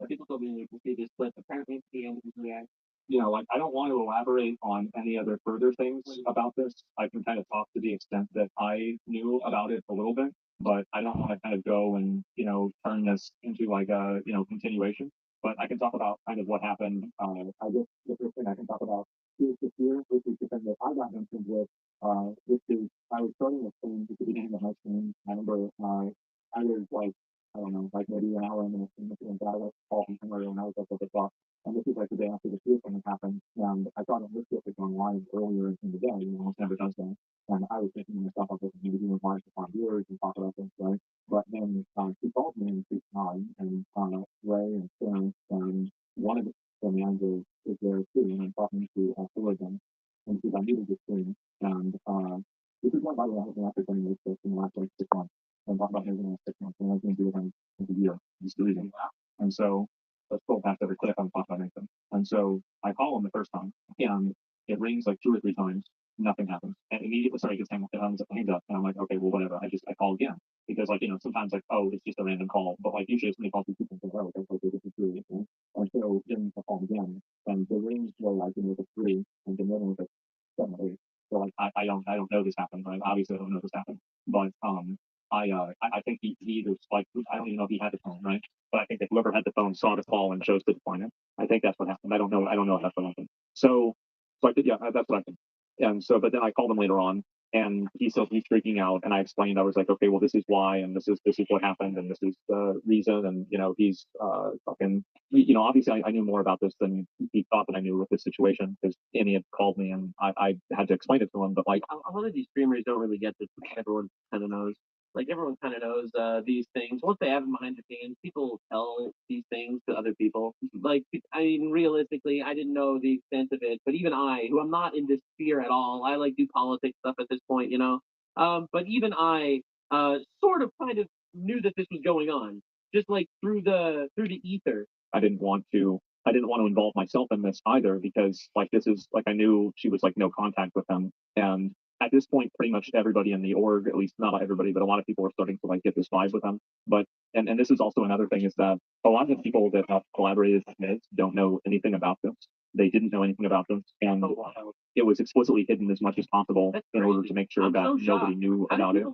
People told me to see this clip. Apparently, it's the end of his reaction. Like I don't want to elaborate on any other further things about this. I can kind of talk to the extent that I knew about it a little bit, but I don't want to kind of go and turn this into like a continuation. But I can talk about kind of what happened. I guess the first thing I can talk about is this year, which is the thing that I got mentioned with. Which is I was starting with things at the beginning of my stream. I remember I was like I don't know, like maybe an hour into the stream, and I was call from somewhere, and I was like, "What the?" And this is like the day after the Spears thing had happened. And I thought of this shit was going live earlier in the day, almost never does that. And I was thinking to myself, I was like, maybe doing live for 5 years and talk about this, right? But then she called me and she's time, and Ray and Sharon, and one of the managers is there too, and I'm talking to four of them. And she's, I needed this stream. And this is one, by the way, I was after doing this in the last like 6 months. And talking about maybe in the last 6 months, and I was going to do it in a year, just deleting. And so let's scroll past every clip. I'm talking about anything. And so I call him the first time, and it rings like 2 or 3 times. Nothing happens. And immediately, sorry, it gets hangs up. And I'm like, okay, well, whatever. I call again. Because, like, sometimes, like, oh, it's just a random call. But, like, usually it's when they call two people and say, oh, okay, this is really interesting. And so then I call again. And the rings were like, with a 3, and the middle with a 7 or 8. So, like, I don't know this happened, right? Obviously, I don't know this happened. But, I think he either, like, I don't even know if he had the phone, right? But I think that whoever had the phone saw the call and chose to decline it. I think that's what happened. I don't know. If that's what happened. So I think, yeah, that's what I think. And so, but then I called him later on, and he said he's freaking out, and I explained. I was like, okay, well, this is why, and this is what happened, and this is the reason, and he's fucking. Obviously, I knew more about this than he thought that I knew with this situation because Annie had called me, and I had to explain it to him. But like, a lot of these streamers don't really get this. Everyone kind of knows. Like everyone kind of knows these things. Once they have them behind the scenes, people tell these things to other people. Like, I mean, realistically, I didn't know the extent of it, but even I, who I'm not in this sphere at all, I like do politics stuff at this point, But even I, sort of, kind of knew that this was going on, just like through the ether. I didn't want to involve myself in this either because, like, this is like I knew she was like no contact with them, and at this point, pretty much everybody in the org, at least not everybody, but a lot of people are starting to like get this vibe with them. But and this is also another thing is that a lot of the people that have collaborated with Miz don't know anything about this. They didn't know anything about this, and it was explicitly hidden as much as possible in order to make sure that nobody knew about it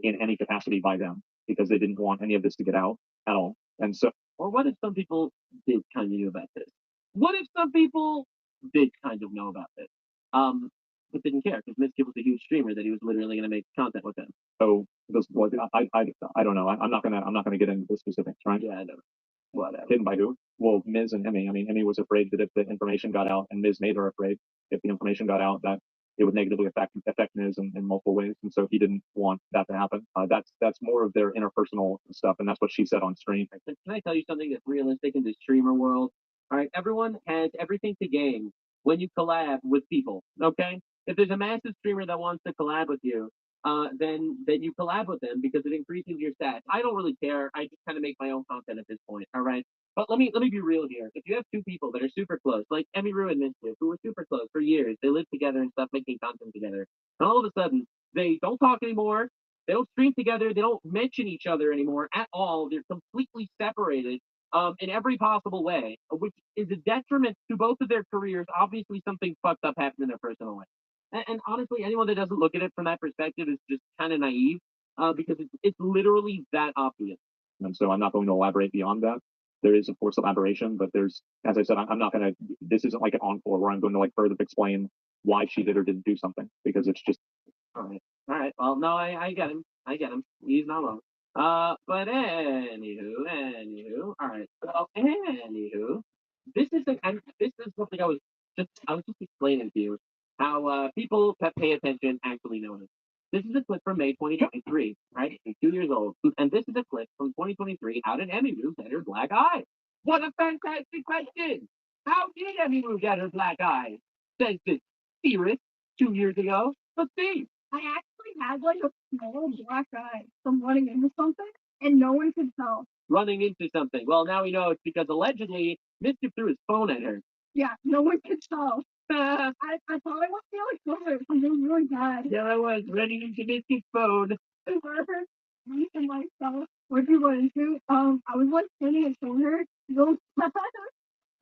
in any capacity by them because they didn't want any of this to get out at all. And so, or what if some people did kind of know about this? What if some people did kind of know about this? But didn't care because Mizkif was a huge streamer that he was literally going to make content with him. So well, I don't know. I'm not gonna get into the specifics, right? Yeah, I know. Whatever. Hidden by who? Well, Miz and Emmy. I mean, Emmy was afraid that if the information got out, and Miz made her afraid if the information got out that it would negatively affect Miz in multiple ways, and so he didn't want that to happen. That's more of their interpersonal stuff, and that's what she said on stream. Can I tell you something that's realistic in the streamer world? All right, everyone has everything to gain when you collab with people. Okay, if there's a massive streamer that wants to collab with you, then you collab with them because it increases your stats. I don't really care. I just kind of make my own content at this point. All right. But let me be real here. If you have two people that are super close, like Emmy Rue and Mizkif, who were super close for years, they lived together and stuff, making content together, and all of a sudden they don't talk anymore. They don't stream together. They don't mention each other anymore at all. They're completely separated in every possible way, which is a detriment to both of their careers. Obviously, something fucked up happened in their personal life. And honestly, anyone that doesn't look at it from that perspective is just kind of naive because it's literally that obvious. And so I'm not going to elaborate beyond that. There is, of course, elaboration, but there's, as I said, I'm not going to, this isn't like an encore where I'm going to like further explain why she did or didn't do something because it's just. All right. All right. Well, no, I get him. I get him. He's not wrong. But anywho, all right. So, anywho, this is something I was just explaining to you how people that pay attention actually notice. This is a clip from May 2023, right? She's 2 years old. And this is a clip from 2023. How did Emmy Rue get her black eye? What a fantastic question! How did Emmy Rue get her black eye? Says this theorist 2 years ago. Let's see. I actually had like a small black eye from running into something, and no one could tell. Running into something. Well, now we know it's because allegedly Mizkif threw his phone at her. Yeah, no one could tell. I thought I was feeling covered because it was really bad. There I was, running into Mizkif's phone. Me and myself, what we went into, I was like standing in shoulder, really bad.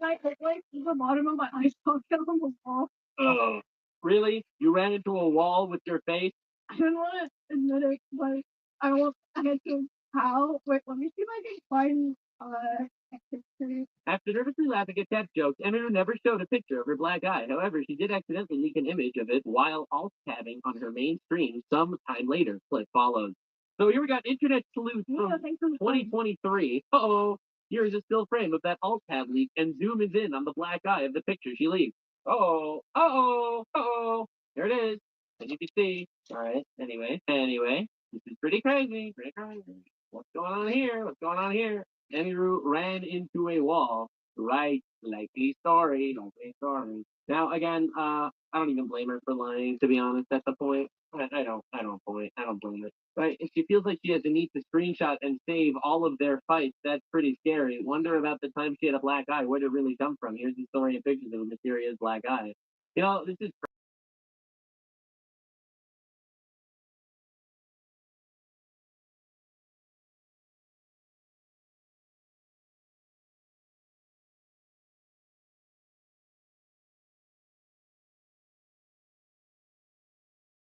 I hit like the bottom of my eye socket on the wall. Oh, really? You ran into a wall with your face? I didn't want to admit it, but I had to how? Wait, let me see if I can find a picture. After nervously laughing at Ted's jokes, Emiru never showed a picture of her black eye. However, she did accidentally leak an image of it while alt-tabbing on her main screen some time later. Clip follows. So here we got Internet Sleuth from 2023. Uh-oh. Here is a still frame of that alt-tab leak, and zoom is in on the black eye of the picture she leaked. Uh-oh. Uh-oh. Uh-oh. There it is. As you can see. All right. Anyway. This is pretty crazy. Pretty crazy. What's going on here? What's going on here? Emiru ran into a wall. Right, likely story. Now again, I don't even blame her for lying. To be honest, at the point, I don't blame her. Right, if she feels like she has the need to screenshot and save all of their fights, that's pretty scary. Wonder about the time she had a black eye. Where did it really come from? Here's the story and pictures of a mysterious black eye. You know, this is